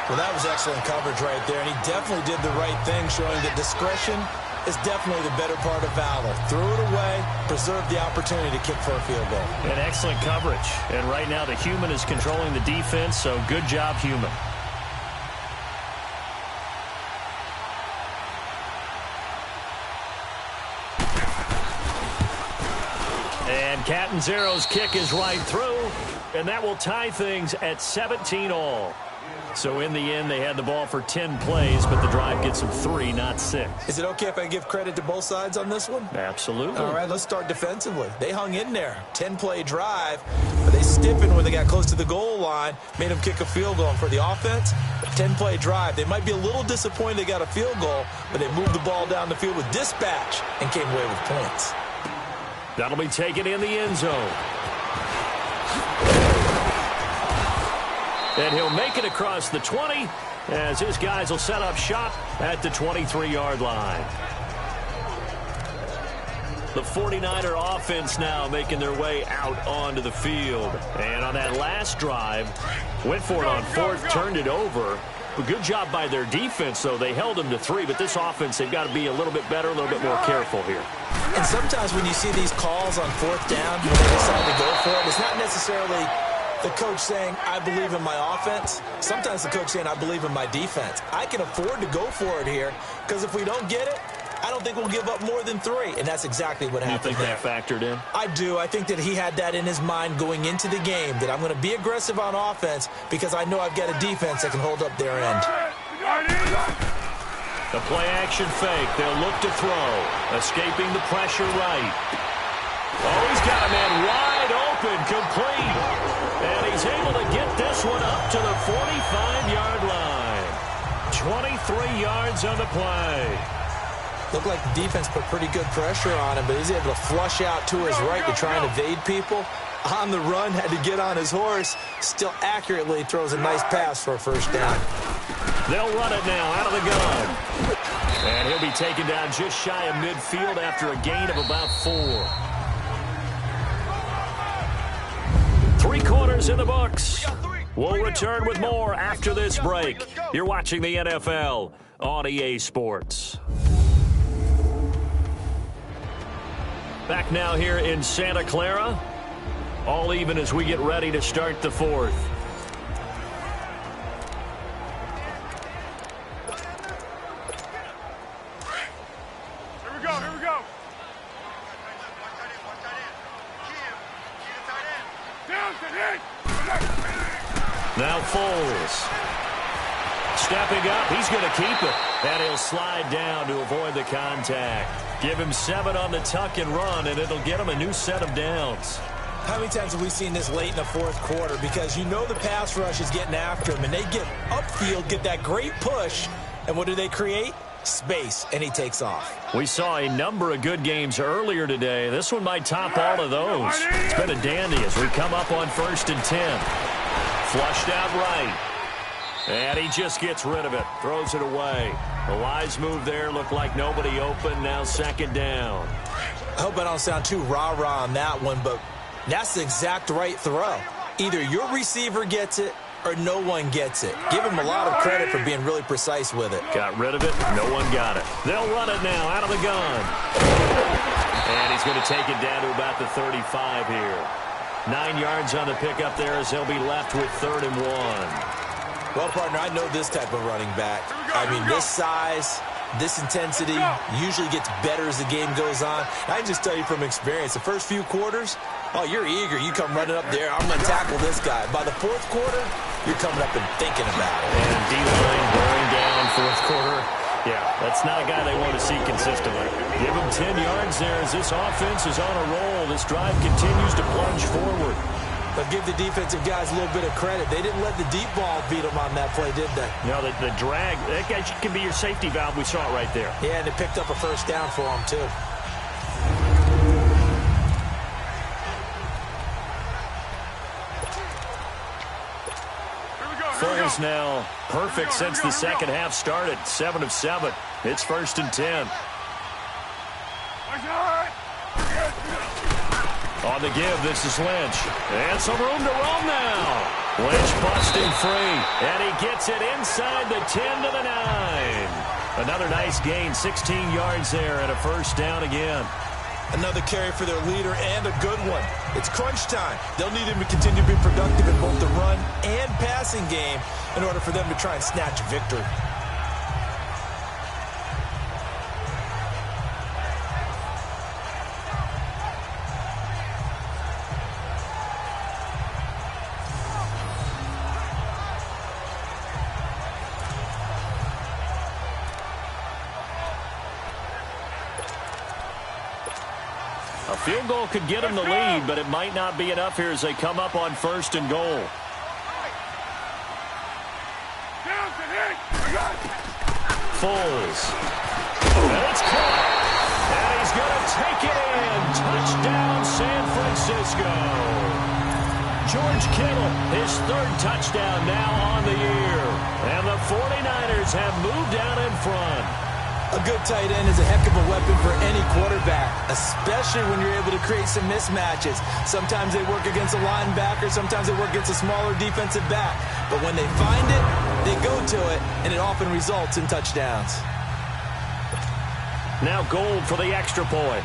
Well, that was excellent coverage right there, and he definitely did the right thing, showing that discretion is definitely the better part of valor. Threw it away, preserved the opportunity to kick for a field goal.
And excellent coverage. And right now the human is controlling the defense, so good job, human. And Catanzaro's kick is right through, and that will tie things at 17 all. So in the end, they had the ball for 10 plays, but the drive gets them 3, not 6.
Is it okay if I give credit to both sides on this one?
Absolutely.
All right, let's start defensively. They hung in there. 10-play drive, but they stiffened when they got close to the goal line, made them kick a field goal. And for the offense, 10-play drive. They might be a little disappointed they got a field goal, but they moved the ball down the field with dispatch and came away with points.
That'll be taken in the end zone. And he'll make it across the 20 as his guys will set up shop at the 23-yard line. The 49er offense now making their way out onto the field. And on that last drive, went for it on fourth, turned it over. A good job by their defense, though. They held them to 3, but this offense, they've got to be a little bit better, a little bit more careful here.
And sometimes when you see these calls on fourth down, when they decide to go for it, it's not necessarily the coach saying, I believe in my offense. Sometimes the coach saying, I believe in my defense. I can afford to go for it here because if we don't get it, I don't think we'll give up more than 3, and that's exactly what happened.
You think that factored in?
I do. I think that he had that in his mind going into the game, that I'm going to be aggressive on offense because I know I've got a defense that can hold up their end.
The play-action fake. They'll look to throw. Escaping the pressure right. Oh, he's got a man wide open, complete. And he's able to get this one up to the 45-yard line. 23 yards on the play.
Looked like the defense put pretty good pressure on him, but he's able to flush out to his right to try and evade people. On the run, had to get on his horse. Still accurately throws a nice pass for a first down.
They'll run it now out of the gun. And he'll be taken down just shy of midfield after a gain of about 4. 3 quarters in the books. We'll return with more after this break. You're watching the NFL on EA Sports. Back now here in Santa Clara. All even as we get ready to start the 4th.
Here we go, here we go.
Now Foles. Stepping up, he's going to keep it. And he'll slide down to avoid the contact. Give him 7 on the tuck and run, and it'll get him a new set of downs.
How many times have we seen this late in the 4th quarter? Because you know the pass rush is getting after him, and they get upfield, get that great push, and what do they create? Space, and he takes off.
We saw a number of good games earlier today. This one might top all of those. It's been a dandy as we come up on 1st and 10. Flushed out right. And he just gets rid of it. Throws it away. A wise move there. Looked like nobody open. Now 2nd down.
I hope I don't sound too rah-rah on that one, but that's the exact right throw. Either your receiver gets it or no one gets it. Give him a lot of credit for being really precise with it.
Got rid of it. No one got it. They'll run it now out of the gun. And he's going to take it down to about the 35 here. 9 yards on the pickup there as they'll be left with 3rd and 1.
Well, partner, I know this type of running back. I mean, this size, this intensity usually gets better as the game goes on. I can just tell you from experience, the first few quarters, oh, you're eager. You come running up there. I'm going to tackle this guy. By the 4th quarter, you're coming up and thinking about it.
And D-line wearing down 4th quarter. Yeah, that's not a guy they want to see consistently. Give him 10 yards there as this offense is on a roll. This drive continues to plunge forward.
But give the defensive guys a little bit of credit. They didn't let the deep ball beat them on that play, did they?
No, the drag, that guy can be your safety valve. We saw it right there.
Yeah, and they picked up a first down for him, too.
Foles now perfect since the 2nd half started. 7 of 7. It's 1st and 10. On the give, this is Lynch. And some room to roam now. Lynch busting free. And he gets it inside the 10 to the 9. Another nice gain, 16 yards there and a first down again.
Another carry for their leader and a good one. It's crunch time. They'll need him to continue to be productive in both the run and passing game in order for them to try and snatch victory.
A field goal could get them the lead, but it might not be enough here as they come up on 1st and goal. Foles. And it's caught. And he's going to take it in. Touchdown, San Francisco. George Kittle, his 3rd touchdown now on the year. And the 49ers have moved out in front.
A good tight end is a heck of a weapon for any quarterback, especially when you're able to create some mismatches. Sometimes they work against a linebacker, sometimes they work against a smaller defensive back. But when they find it, they go to it, and it often results in touchdowns.
Now Gold for the extra point.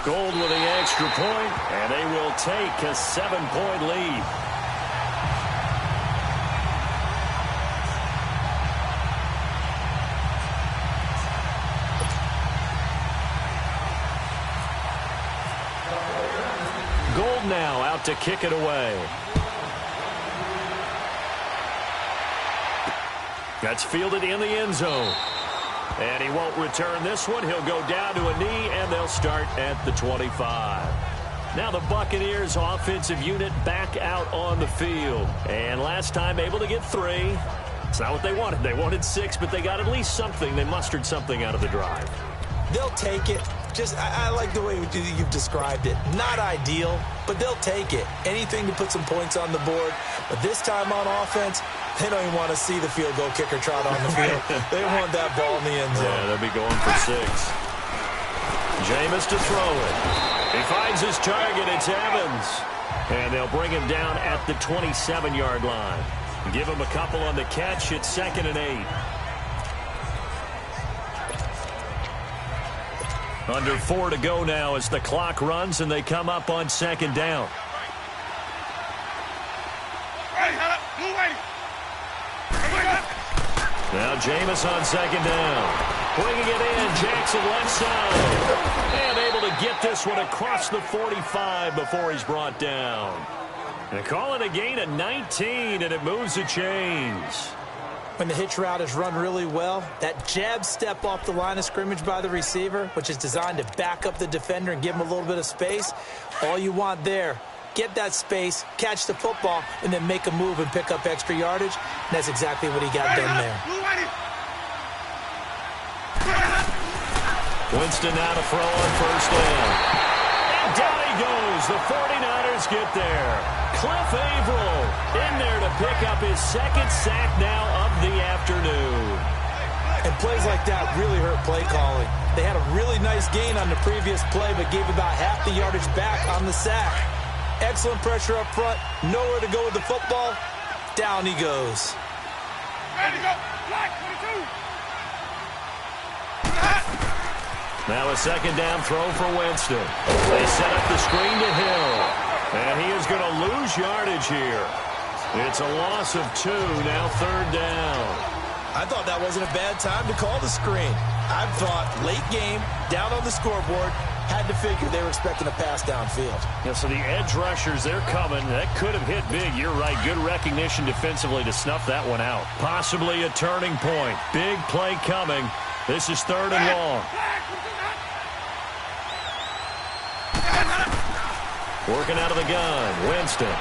Gold with the extra point, and they will take a 7-point lead. Gold now out to kick it away. That's fielded in the end zone. And he won't return this one. He'll go down to a knee, and they'll start at the 25. Now the Buccaneers offensive unit back out on the field. And last time able to get 3. It's not what they wanted. They wanted 6, but they got at least something. They mustered something out of the drive.
They'll take it. I like the way you've described it. Not ideal, but they'll take it. Anything to put some points on the board. But this time on offense, they don't even want to see the field goal kicker trot on the field. They want that ball in the end zone.
Yeah, they'll be going for 6. Jameis to throw it. He finds his target. It's Evans. And they'll bring him down at the 27-yard line. Give him a couple on the catch. It's 2nd and 8. Under 4 to go now as the clock runs, and they come up on 2nd down. Now Jameis on 2nd down. Bringing it in, Jackson left side. And able to get this one across the 45 before he's brought down. And call it a gain of 19, and it moves the chains.
When the hitch route is run really well, that jab step off the line of scrimmage by the receiver, which is designed to back up the defender and give him a little bit of space, all you want there, get that space, catch the football, and then make a move and pick up extra yardage. And that's exactly what he got done there.
Winston now to throw on 1st down. And down he goes. The 49ers get there. Cliff Averill in there to pick up his 2nd sack now of the afternoon.
And plays like that really hurt play calling. They had a really nice gain on the previous play, but gave about half the yardage back on the sack. Excellent pressure up front. Nowhere to go with the football. Down he goes.
Ready to go. Black 22.
Now a 2nd down throw for Winston. They set up the screen to Hill. And he is going to lose yardage here. It's a loss of 2, now 3rd down.
I thought that wasn't a bad time to call the screen. I thought late game, down on the scoreboard, had to figure they were expecting a pass downfield.
Yeah, so the edge rushers, they're coming. That could have hit big. You're right. Good recognition defensively to snuff that one out. Possibly a turning point. Big play coming. This is 3rd and long. Working out of the gun, Winston. And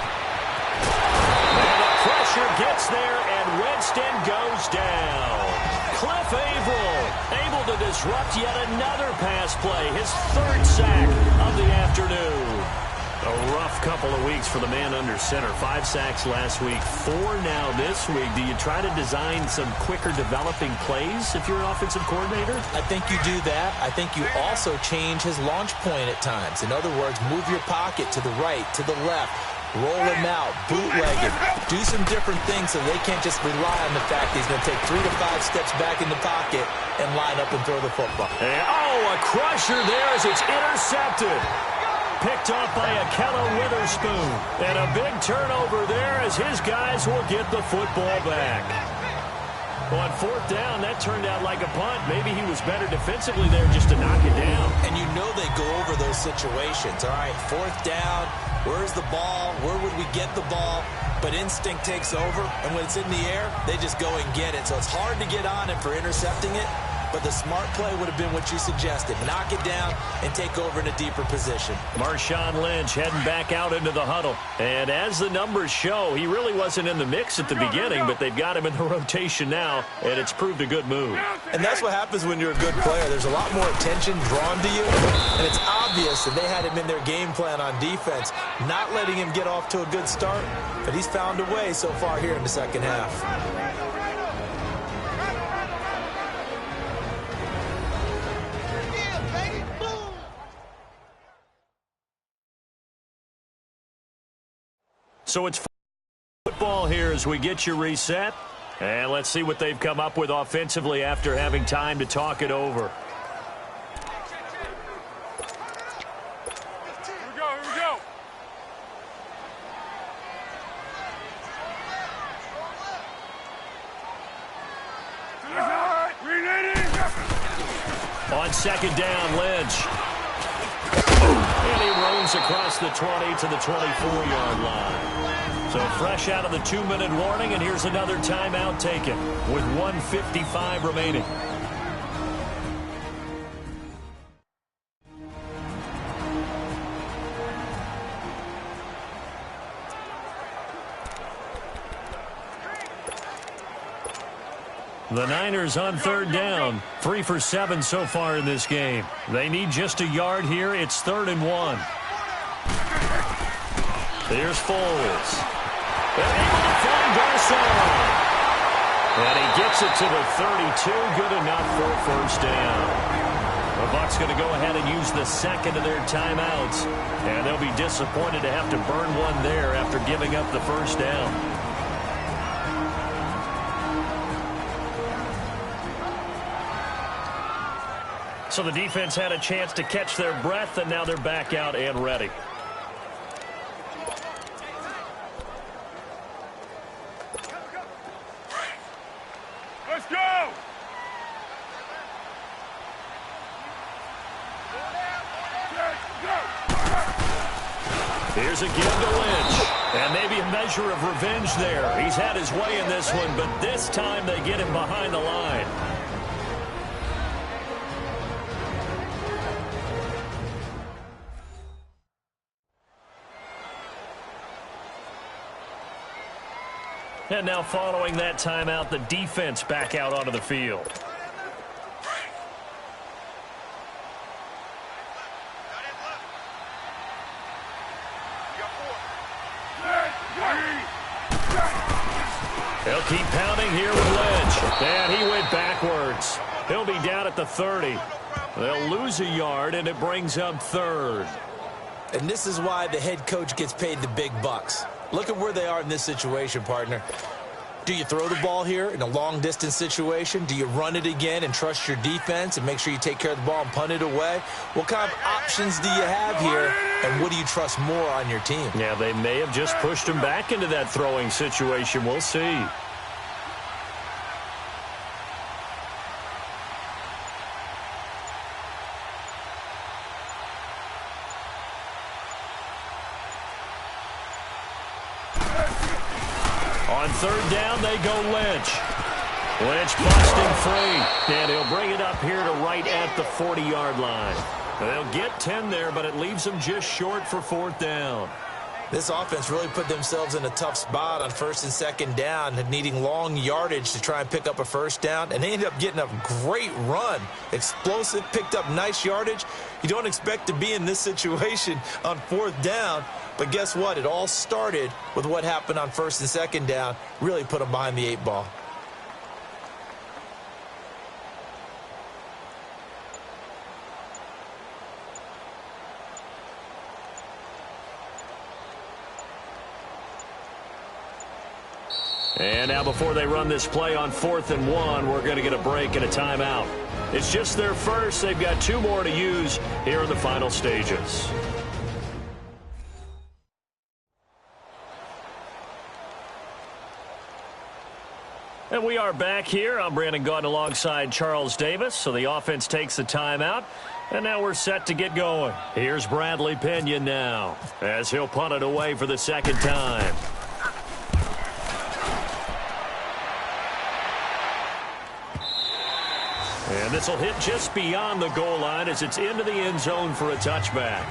the pressure gets there, and Winston goes down. Cliff Averill able to disrupt yet another pass play, his 3rd sack of the afternoon. A rough couple of weeks for the man under center. 5 sacks last week, 4 now this week. Do you try to design some quicker developing plays if you're an offensive coordinator?
I think you do that. I think you also change his launch point at times. In other words, move your pocket to the right, to the left, roll him out, bootleg him, do some different things so they can't just rely on the fact he's going to take 3 to 5 steps back in the pocket and line up and throw the football.
And, a crusher there as it's intercepted. Picked off by Akella Witherspoon. And a big turnover there as his guys will get the football back. On 4th down, that turned out like a punt. Maybe he was better defensively there just to knock it down.
And you know they go over those situations. All right, 4th down, where's the ball? Where would we get the ball? But instinct takes over, and when it's in the air, they just go and get it. So it's hard to get on him for intercepting it. But the smart play would have been what you suggested. Knock it down and take over in a deeper position.
Marshawn Lynch heading back out into the huddle. And as the numbers show, he really wasn't in the mix at the beginning, but they've got him in the rotation now, and it's proved a good move.
And that's what happens when you're a good player. There's a lot more attention drawn to you, and it's obvious that they had him in their game plan on defense, not letting him get off to a good start, but he's found a way so far here in the 2nd half.
So it's football here as we get you reset. And let's see what they've come up with offensively after having time to talk it over.
Here we go, here we go.
On 2nd down, Lynch. And he rolls moves across the 20 to the 24-yard line. So fresh out of the 2-minute warning, and here's another timeout taken with 1:55 remaining. The Niners on 3rd down, 3 for 7 so far in this game. They need just a yard here. It's 3rd and 1. Here's Foles. And able to find Garcon. And he gets it to the 32. Good enough for first down. The Bucs going to go ahead and use the second of their timeouts. And they'll be disappointed to have to burn one there after giving up the first down. So the defense had a chance to catch their breath, and now they're back out and ready.
Let's go!
Here's a give to Lynch. And maybe a measure of revenge there. He's had his way in this one, but this time they get him behind the line. And now following that timeout, the defense back out onto the field. They'll keep pounding here with Lynch. And he went backwards. He'll be down at the 30. They'll lose a yard, and it brings up 3rd.
And this is why the head coach gets paid the big bucks. Look at where they are in this situation, partner. Do you throw the ball here in a long-distance situation? Do you run it again and trust your defense and make sure you take care of the ball and punt it away? What kind of options do you have here, and what do you trust more on your team?
Yeah, they may have just pushed him back into that throwing situation. We'll see. On 3rd down, they go Lynch. Lynch busting free, and he'll bring it up here to right at the 40-yard line. They'll get 10 there, but it leaves them just short for 4th down.
This offense really put themselves in a tough spot on 1st and 2nd down, needing long yardage to try and pick up a first down, and they ended up getting a great run. Explosive, picked up nice yardage. You don't expect to be in this situation on 4th down, but guess what? It all started with what happened on 1st and 2nd down. Really put them behind the 8 ball.
And now before they run this play on 4th and 1, we're going to get a break and a timeout. It's just their first. They've got 2 more to use here in the final stages. And we are back here. I'm Brandon Gaudin alongside Charles Davis. So the offense takes the timeout. And now we're set to get going. Here's Bradley Pinion now as he'll punt it away for the 2nd time. And this will hit just beyond the goal line as it's into the end zone for a touchback.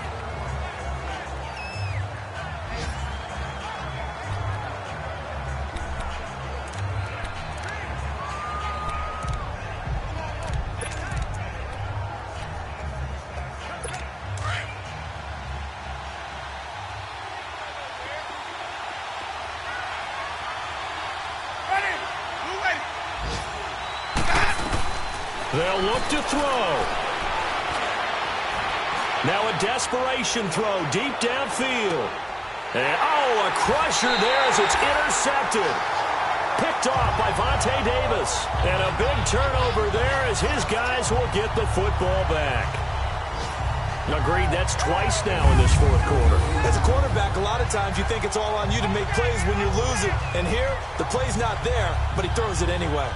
They'll look to throw. Now a desperation throw deep downfield. And, a crusher there as it's intercepted. Picked off by Vontae Davis. And a big turnover there as his guys will get the football back. Agreed, that's twice now in this 4th quarter.
As a quarterback, a lot of times you think it's all on you to make plays when you're losing. And here, the play's not there, but he throws it anyway.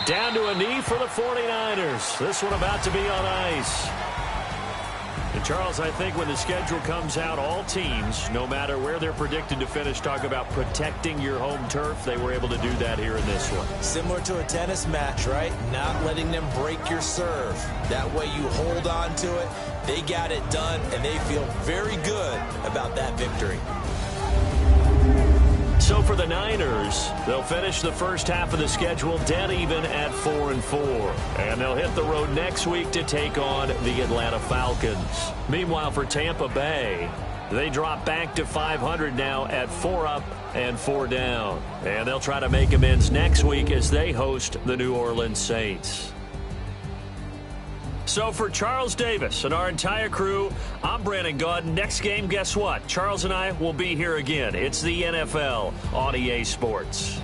Down to a knee for the 49ers. This one about to be on ice. And Charles, I think when the schedule comes out, all teams, no matter where they're predicted to finish, talk about protecting your home turf. They were able to do that here in this one.
Similar to a tennis match, right? Not letting them break your serve. That way you hold on to it. They got it done, and they feel very good about that victory.
So for the Niners, they'll finish the first half of the schedule dead even at 4-4. And they'll hit the road next week to take on the Atlanta Falcons. Meanwhile, for Tampa Bay, they drop back to 500 now at 4 up and 4 down. And they'll try to make amends next week as they host the New Orleans Saints. So for Charles Davis and our entire crew, I'm Brandon Gaudin. Next game, guess what? Charles and I will be here again. It's the NFL on EA Sports.